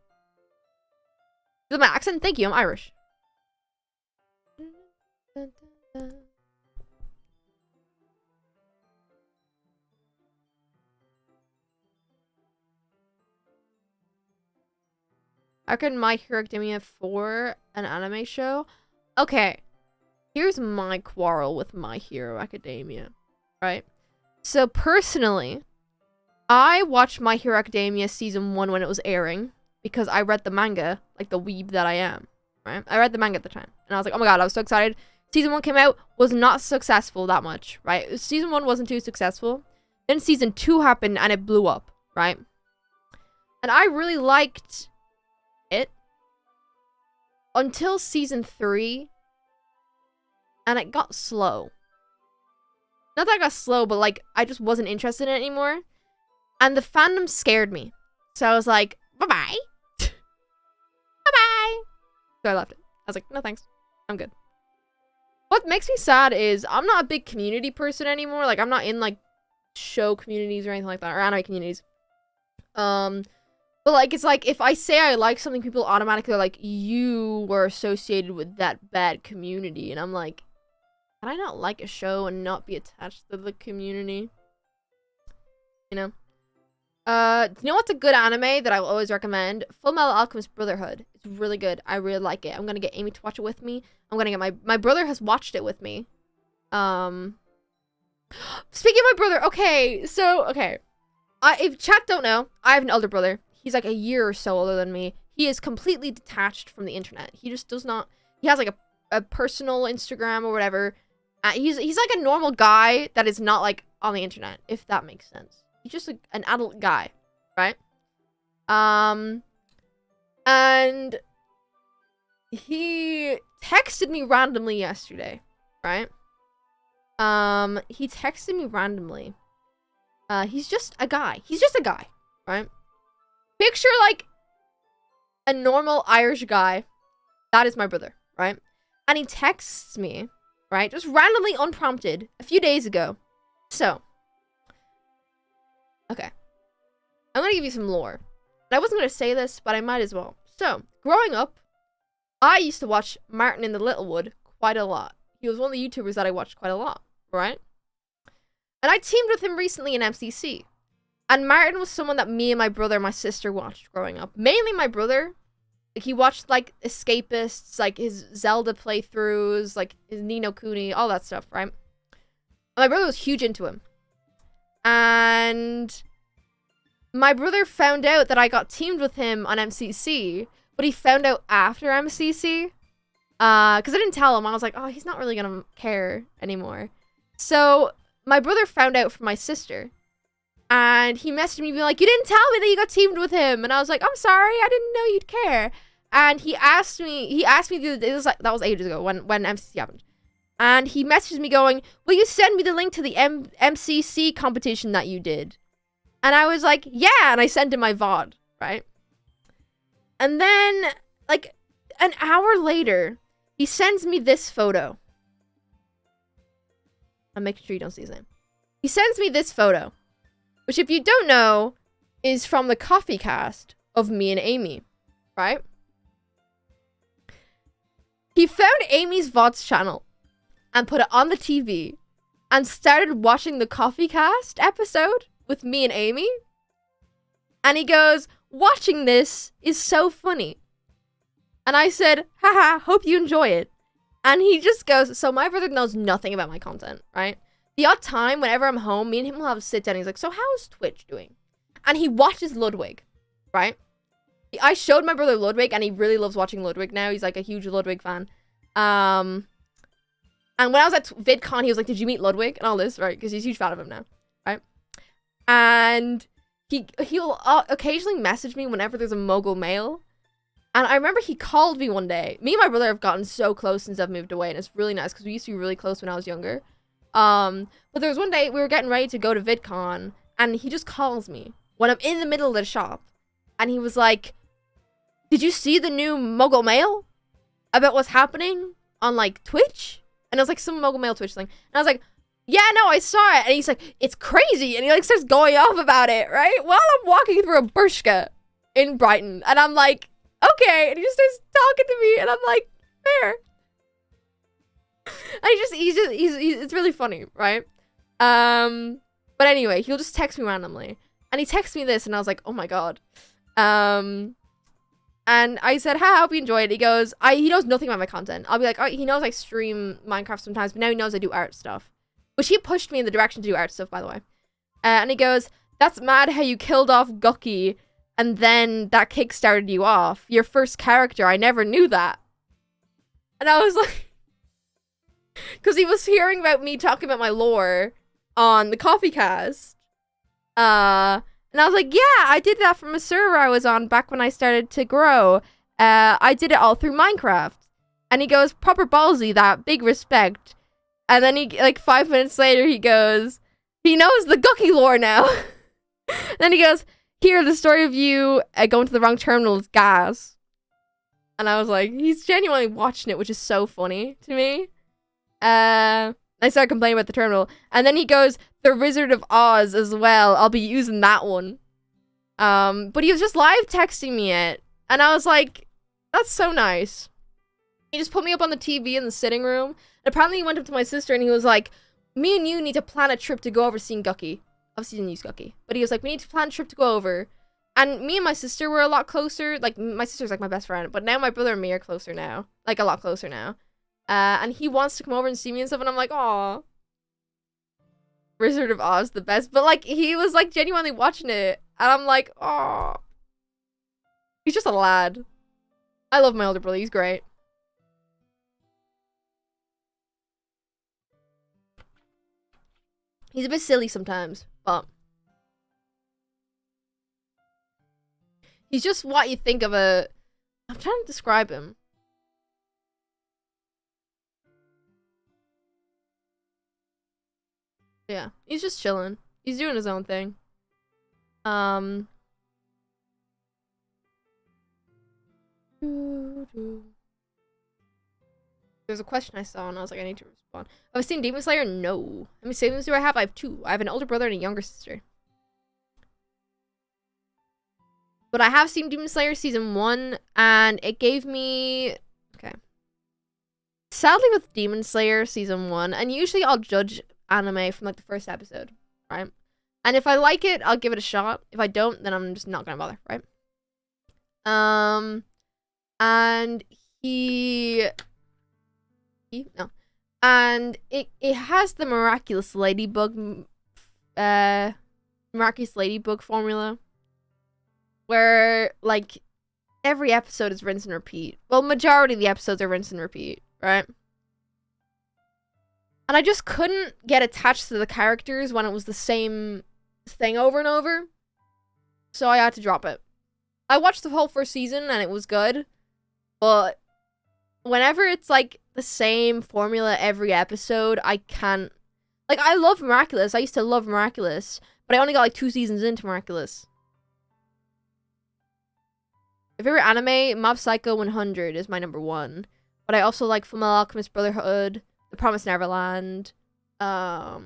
[SPEAKER 1] With my accent? Thank you, I'm Irish. How can My Hero Academia 4 an anime show? Okay, here's my quarrel with My Hero Academia, right? So personally, I watched My Hero Academia season 1 when it was airing because I read the manga, like the weeb that I am, right? I read the manga at the time, and I was like, oh my god, I was so excited. Season 1 came out, was not successful that much, right? Season 1 wasn't too successful. Then season 2 happened, and it blew up, right? And I really liked it until season 3, and it got slow. Not that it got slow, but like I just wasn't interested in it anymore, and the fandom scared me. So I was like, bye bye, bye bye. So I left it. I was like, no thanks, I'm good. What makes me sad is I'm not a big community person anymore. Like, I'm not in like show communities or anything like that, or anime communities. But like, it's like, if I say I like something, people automatically are like, you were associated with that bad community. And I'm like, can I not like a show and not be attached to the community? You know? You know what's a good anime that I will always recommend? Full Metal Alchemist Brotherhood. It's really good. I really like it. I'm gonna get Amy to watch it with me. I'm gonna get my brother has watched it with me. Speaking of my brother, okay, so, okay. If chat don't know, I have an older brother. He's like a year or so older than me. He is completely detached from the internet. He just does not... He has like a personal Instagram or whatever. He's like a normal guy that is not like on the internet, if that makes sense. He's just like an adult guy, right? And he texted me randomly yesterday, right? He texted me randomly. He's just a guy. He's just a guy, right? Picture like a normal Irish guy. That is my brother, right? And he texts me, right? Just randomly unprompted a few days ago. So, okay. I'm gonna give you some lore. And I wasn't gonna say this, but I might as well. So, growing up, I used to watch Martin in the Littlewood quite a lot. He was one of the YouTubers that I watched quite a lot, right? And I teamed with him recently in MCC. And Martin was someone that me and my brother and my sister watched growing up. Mainly my brother. Like, he watched, like, Escapists, like, his Zelda playthroughs, like, his Ni no Kuni, all that stuff, right? And my brother was huge into him. And my brother found out that I got teamed with him on MCC, but he found out after MCC. Because I didn't tell him. I was like, oh, he's not really gonna care anymore. So my brother found out from my sister. And he messaged me being like, you didn't tell me that you got teamed with him. And I was like, I'm sorry, I didn't know you'd care. And he asked me the other day, that was ages ago when MCC happened. And he messaged me going, will you send me the link to the MCC competition that you did? And I was like, yeah. And I sent him my VOD, right? And then, like, an hour later, he sends me this photo. I'm making sure you don't see his name. He sends me this photo, which, if you don't know, is from the coffee cast of me and Amy, right? He found Amy's VODs channel and put it on the TV and started watching the coffee cast episode with me and Amy. And he goes, watching this is so funny. And I said, haha, hope you enjoy it. And he just goes, so my brother knows nothing about my content, right? The odd time, whenever I'm home, me and him will have a sit down. He's like, so how's Twitch doing? And he watches Ludwig, right? I showed my brother Ludwig, and he really loves watching Ludwig now. He's like a huge Ludwig fan. And when I was at VidCon, he was like, did you meet Ludwig? And all this, right? Because he's a huge fan of him now, right? And he'll occasionally message me whenever there's a mogul mail. And I remember he called me one day. Me and my brother have gotten so close since I've moved away, and it's really nice because we used to be really close when I was younger. But there was one day we were getting ready to go to VidCon, and he just calls me when I'm in the middle of the shop, and he was like, did you see the new mogul mail about what's happening on like Twitch? And it was like some mogul mail Twitch thing. And I was like, yeah, no, I saw it. And he's like, it's crazy. And he like starts going off about it, right? While I'm walking through a Bershka in Brighton. And I'm like, okay. And he just starts talking to me. And I'm like, fair. And he's it's really funny, right? But anyway, he'll just text me randomly. And he texts me this. And I was like, oh my God. And I said, I hope you enjoy it. He goes, he knows nothing about my content. I'll be like, oh, he knows I stream Minecraft sometimes, but now he knows I do art stuff. Which he pushed me in the direction to do art stuff, by the way. And he goes, that's mad how you killed off Guqqie, and then that kickstarted you off. Your first character, I never knew that. And I was like, because he was hearing about me talking about my lore on the Coffee Cast. And I was like, yeah, I did that from a server I was on back when I started to grow. I did it all through Minecraft. And he goes, proper ballsy, that. Big respect. And then he, like, 5 minutes later, he goes, he knows the Guqqie lore now. Then he goes, here, the story of you going to the wrong terminal is gas. And I was like, he's genuinely watching it, which is so funny to me. I started complaining about the terminal. And then he goes, the Wizard of Oz as well. I'll be using that one. But he was just live texting me it. And I was like, that's so nice. He just put me up on the TV in the sitting room. And apparently he went up to my sister and he was like, me and you need to plan a trip to go over seeing Guqqie. Obviously he didn't use Guqqie. But he was like, we need to plan a trip to go over. And me and my sister were a lot closer. Like, my sister's like my best friend. But now my brother and me are closer now. Like, a lot closer now. And he wants to come over and see me and stuff. And I'm like, aw. Wizard of Oz, the best. But, like, he was, like, genuinely watching it. And I'm like, aw. He's just a lad. I love my older brother. He's great. He's a bit silly sometimes, but he's just what you think of a... I'm trying to describe him. Yeah, he's just chilling. He's doing his own thing. There's a question I saw and I was like, I need to respond. Have I seen Demon Slayer? No. How many siblings do I have? I have 2. I have an older brother and a younger sister. But I have seen Demon Slayer season 1 and it gave me... Okay. Sadly with Demon Slayer season 1, and usually I'll judge anime from like the first episode, right? And if I like it, I'll give it a shot. If I don't, then I'm just not gonna bother, right? And and it has the miraculous ladybug formula where like every episode is rinse and repeat. Well, majority of the episodes are rinse and repeat, right? And I just couldn't get attached to the characters when it was the same thing over and over. So I had to drop it. I watched the whole first season and it was good. But whenever it's like the same formula every episode, I can't... Like, I love Miraculous. I used to love Miraculous. But I only got like 2 seasons into Miraculous. My favorite anime, Mob Psycho 100 is my number 1. But I also like Fullmetal Alchemist Brotherhood, The Promised Neverland. What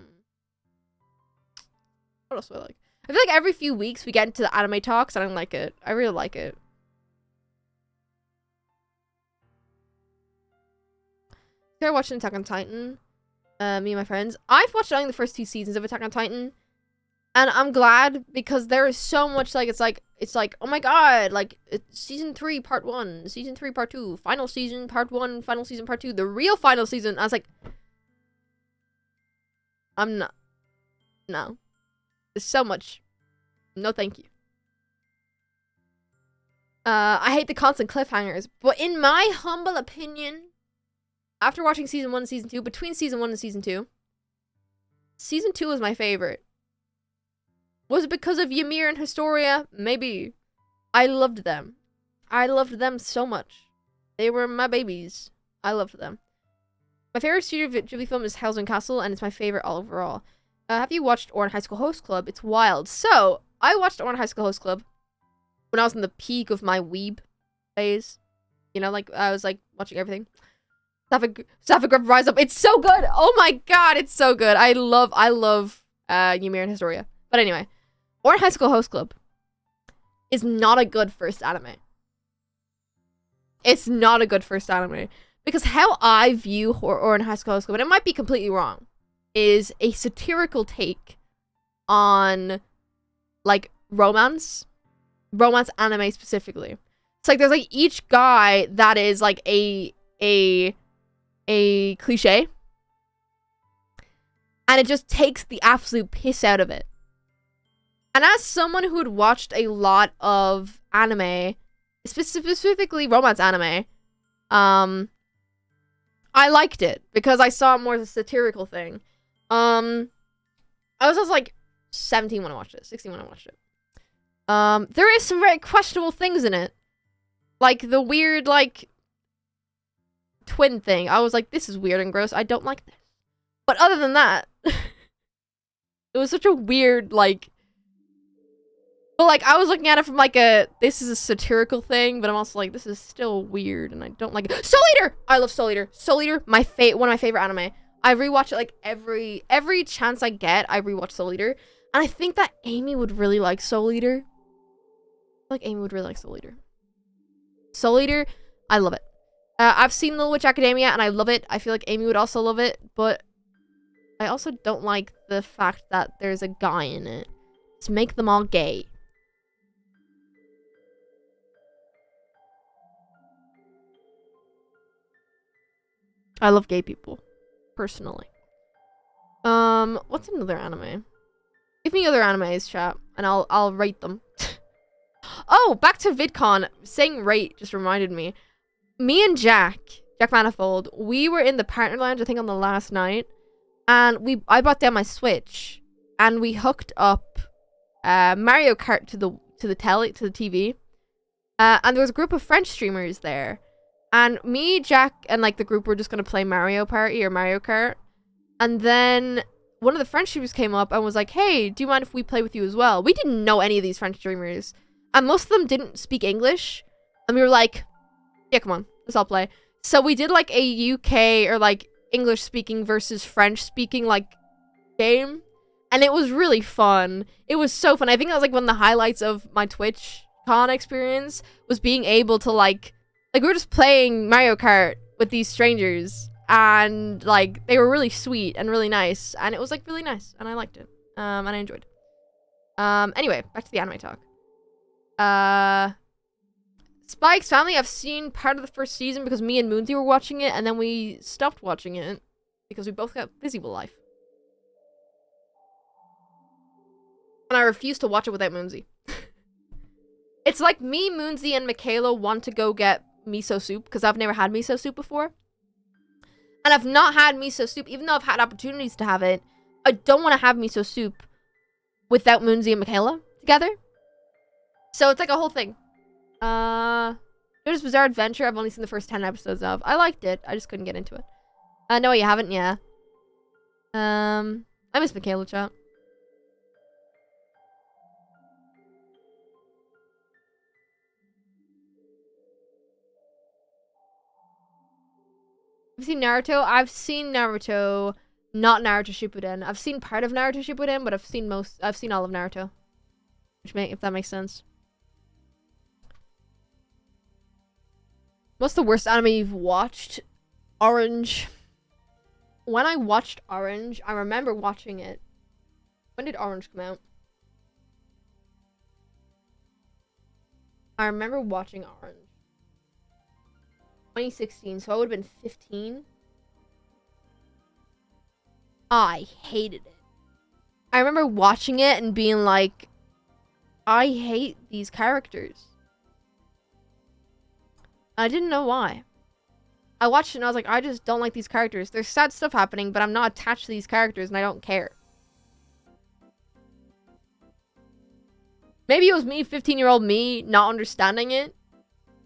[SPEAKER 1] else do I like? I feel like every few weeks we get into the anime talks and I like it. I really like it. Started watching Attack on Titan. Me and my friends. I've watched only the first 2 seasons of Attack on Titan. And I'm glad because there is so much like it's like oh my god, like it's season 3 part 1, season 3 part 2, final season part 1, final season part 2, the real final season. I was like, I'm not. No. There's so much. No thank you. I hate the constant cliffhangers, but in my humble opinion, after watching season 1 and season 2, between season 1 and season 2, season 2 was my favorite. Was it because of Ymir and Historia? Maybe. I loved them. I loved them so much. They were my babies. I loved them. My favorite Studio Ghibli film is Howl's Moving Castle, and it's my favorite all overall. Have you watched Ouran High School Host Club? It's wild. So, I watched Ouran High School Host Club when I was in the peak of my weeb phase. You know, like, I was, like, watching everything. Sapphic Grub Rise Up. It's so good! Oh my god, it's so good. I love Ymir and Historia. But anyway, Ouran High School Host Club is not a good first anime. It's not a good first anime. Because how I view Ouran High School Host Club, and it might be completely wrong, is a satirical take on, like, romance anime specifically. It's like there's like each guy that is like a cliche, and it just takes the absolute piss out of it. And as someone who had watched a lot of anime, specifically romance anime, I liked it because I saw it more as a satirical thing. I was also like 17 when I watched it, 16 when I watched it. There is some very questionable things in it. Like the weird, like, twin thing. I was like, this is weird and gross. I don't like this. But other than that, it was such a weird, like... But, like, I was looking at it from, like, this is a satirical thing, but I'm also like, this is still weird, and I don't like it. Soul Eater! I love Soul Eater. Soul Eater, one of my favorite anime. I rewatch it, like, every chance I get, I rewatch Soul Eater. And I think that Amy would really like Soul Eater. I feel like Amy would really like Soul Eater. Soul Eater, I love it. I've seen Little Witch Academia, and I love it. I feel like Amy would also love it, but I also don't like the fact that there's a guy in it. Let's make them all gay. I love gay people, personally. What's another anime? Give me other animes, chat, and I'll rate them. Oh, back to VidCon. Saying rate just reminded me. Me and Jack Manifold, we were in the partner lounge, I think, on the last night, and I brought down my Switch, and we hooked up Mario Kart to the TV, and there was a group of French streamers there, and me, Jack, and like the group were just gonna play Mario Party or Mario Kart, and then one of the French streamers came up and was like, "Hey, do you mind if we play with you as well?" We didn't know any of these French streamers, and most of them didn't speak English, and we were like, yeah, come on, let's all play. So we did like a UK or like English speaking versus French speaking like game, and it was really fun. It was so fun. I think that was like one of the highlights of my TwitchCon experience, was being able to like we were just playing Mario Kart with these strangers, and like they were really sweet and really nice, and it was like really nice, and I liked it, and I enjoyed it. Anyway, back to the anime talk. Spike's Family, I've seen part of the first season because me and Moonsy were watching it, and then we stopped watching it because we both got busy with life. And I refused to watch it without Moonsy. It's like me, Moonsy, and Michaela want to go get miso soup because I've never had miso soup before. And I've not had miso soup, even though I've had opportunities to have it. I don't want to have miso soup without Moonsy and Michaela together. So it's like a whole thing. Jojo's Bizarre Adventure, I've only seen the first 10 episodes of. I liked it. I just couldn't get into it. No, you haven't? Yeah. I miss Michaela, chat. I've seen Naruto. I've seen Naruto, not Naruto Shippuden. I've seen part of Naruto Shippuden, but I've seen all of Naruto. If that makes sense. What's the worst anime you've watched? Orange. When I watched Orange, I remember watching it. When did Orange come out? I remember watching Orange. 2016, so I would have been 15. I hated it. I remember watching it and being like, I hate these characters. I didn't know why. I watched it and I was like, I just don't like these characters. There's sad stuff happening, but I'm not attached to these characters and I don't care. Maybe it was me, 15-year-old me, not understanding it.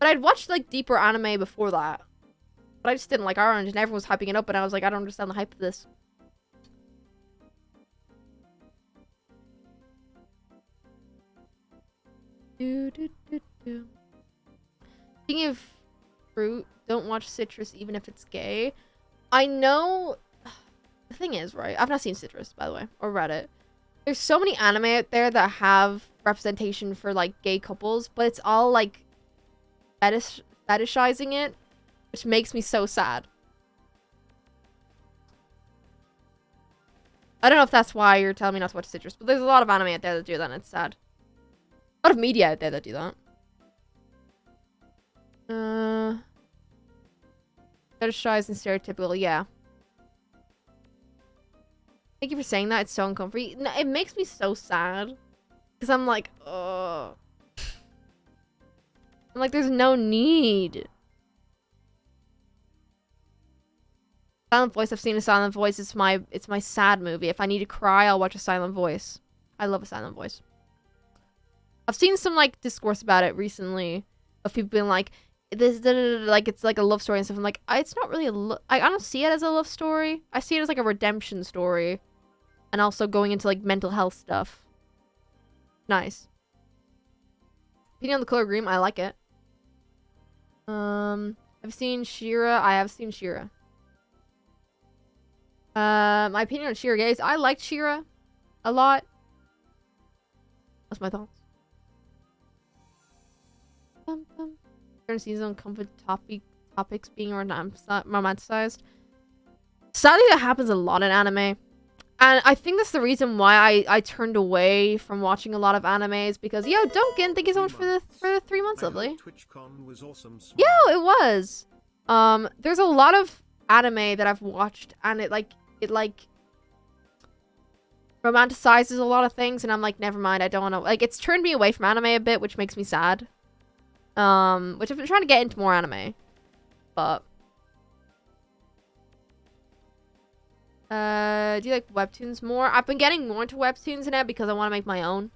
[SPEAKER 1] But I'd watched, like, deeper anime before that. But I just didn't like Orange, and everyone was hyping it up, and I was like, I don't understand the hype of this. Speaking of fruit, don't watch Citrus even if it's gay. I know... The thing is, right? I've not seen Citrus, by the way, or read it. There's so many anime out there that have representation for, like, gay couples, but it's all, like, fetishizing it, which makes me so sad. I don't know if that's why you're telling me not to watch Citrus, but there's a lot of anime out there that do that, and it's sad. A lot of media out there that do that. Fetishized and stereotypical, yeah. Thank you for saying that. It's so uncomfortable. No, it makes me so sad. Because I'm like, ugh. I'm like, there's no need. Silent Voice. I've seen a Silent Voice. It's my sad movie. If I need to cry, I'll watch a Silent Voice. I love a Silent Voice. I've seen some, like, discourse about it recently. Of people being like, this, like, it's like a love story and stuff. I'm like, it's not really I don't see it as a love story. I see it as, like, a redemption story. And also going into, like, mental health stuff. Nice. Opinion on the color green, I like it. I've seen She-Ra. I have seen She-Ra. My opinion on She-Ra gays, I liked She-Ra a lot. That's my thoughts. Certain season comfort topics being romanticized. Sadly, that happens a lot in anime. And I think that's the reason why I turned away from watching a lot of animes, because yo, Duncan, thank you so much for the 3 months, lovely.
[SPEAKER 2] Twitchcon was awesome.
[SPEAKER 1] Yo, it was. There's a lot of anime that I've watched, and it romanticizes a lot of things, and I'm like, never mind, I don't want to. Like, it's turned me away from anime a bit, which makes me sad. Which I've been trying to get into more anime, but. Do you like webtoons more? I've been getting more into webtoons now because I want to make my own.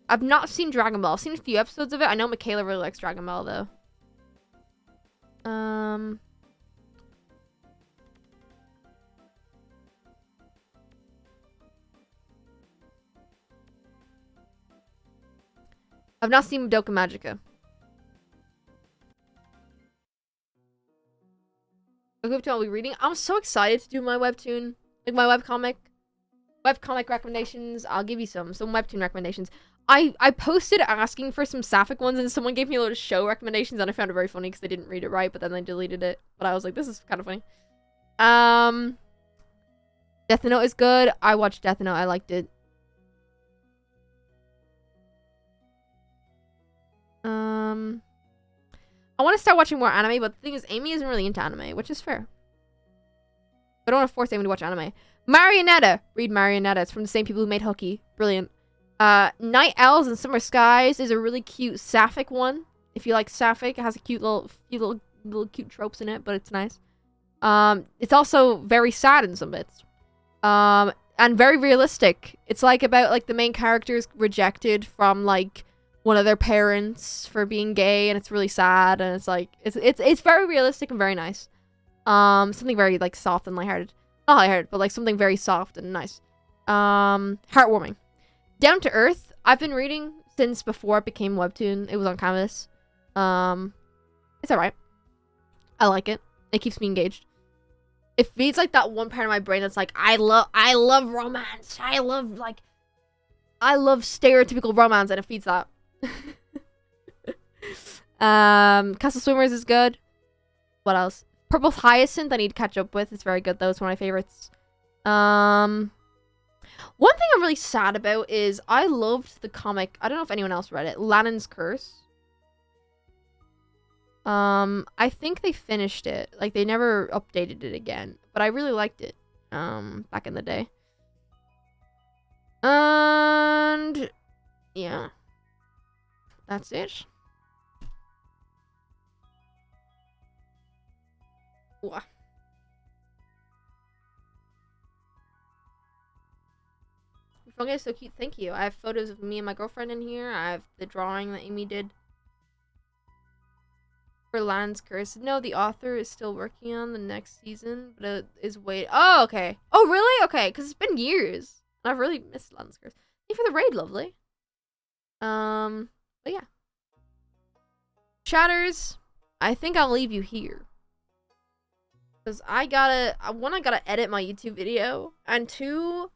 [SPEAKER 1] I've not seen Dragon Ball. I've seen a few episodes of it. I know Michaela really likes Dragon Ball though. I've not seen Madoka Magica. What webtoon I'll be reading? I'm so excited to do my webtoon, like my webcomic recommendations. I'll give you some webtoon recommendations. I posted asking for some sapphic ones, and someone gave me a load of show recommendations, and I found it very funny because they didn't read it right, but then they deleted it. But I was like, this is kind of funny. Death Note is good. I watched Death Note. I liked it. I want to start watching more anime, but the thing is, Amy isn't really into anime, which is fair. I don't want to force Amy to watch anime. Marionetta! Read Marionetta. It's from the same people who made Hooky. Brilliant. Night Owls and Summer Skies is a really cute sapphic one. If you like sapphic, it has a cute little cute tropes in it, but it's nice. It's also very sad in some bits. And very realistic. It's like about like the main characters rejected from like one of their parents for being gay, and it's really sad, and it's like it's very realistic and very nice. Something very like soft and lighthearted. Not lighthearted, but like something very soft and nice. Heartwarming. Down to Earth, I've been reading since before it became webtoon. It was on Canvas. It's alright. I like it. It keeps me engaged. It feeds like that one part of my brain that's like, I love romance. I love stereotypical romance, and it feeds that. Castle Swimmers is good. What else? Purple Hyacinth I need to catch up with. It's very good though. It's one of my favorites. One thing I'm really sad about is I loved the comic. I don't know if anyone else read it. Lannon's Curse. I think they finished it. Like, they never updated it again. But I really liked it. Back in the day. And yeah. That's it. Wow. Your phone is so cute. Thank you. I have photos of me and my girlfriend in here. I have the drawing that Amy did for Land's Curse. No, the author is still working on the next season, but it is wait. Oh, okay. Oh, really? Okay, because it's been years. I've really missed Land's Curse. Thank you for the raid, lovely. But yeah. Chatters, I think I'll leave you here. Because I gotta edit my YouTube video. And two,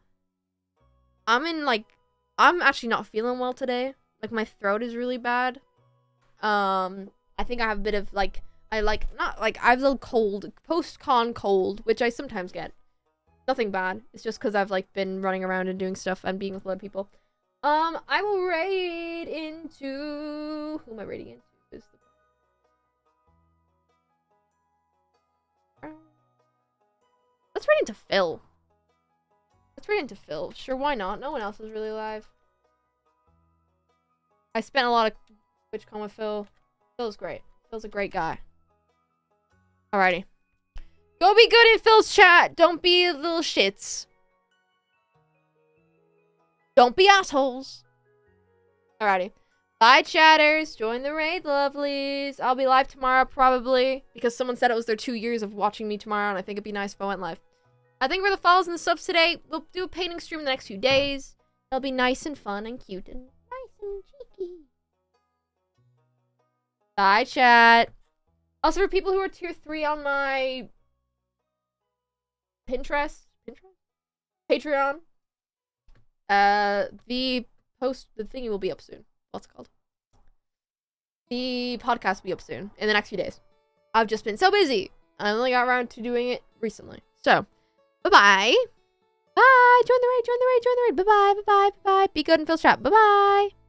[SPEAKER 1] I'm actually not feeling well today. Like, my throat is really bad. I think I have a bit of, I have a little cold, post-con cold, which I sometimes get. Nothing bad. It's just because I've, been running around and doing stuff and being with other people. I will raid into... Who am I raiding into? Let's raid into Phil. Sure, why not? No one else is really alive. I spent a lot of Twitchcon with Phil. Phil's great. Phil's a great guy. Alrighty. Go be good in Phil's chat. Don't be little shits. Don't be assholes. Alrighty. Bye, chatters. Join the raid, lovelies. I'll be live tomorrow, probably. Because someone said it was their 2 years of watching me tomorrow, and I think it'd be nice if I went live. I think for the follows and the subs today, we'll do a painting stream in the next few days. It'll be nice and fun and cute and nice and cheeky. Bye, chat. Also, for people who are tier 3 on my Pinterest? Patreon. The thingy will be up soon. What's it called? The podcast will be up soon in the next few days. I've just been so busy. I only got around to doing it recently. So, bye-bye. Bye. Join the raid. Bye-bye. Bye-bye. Be good and Phil's chat. Bye-bye.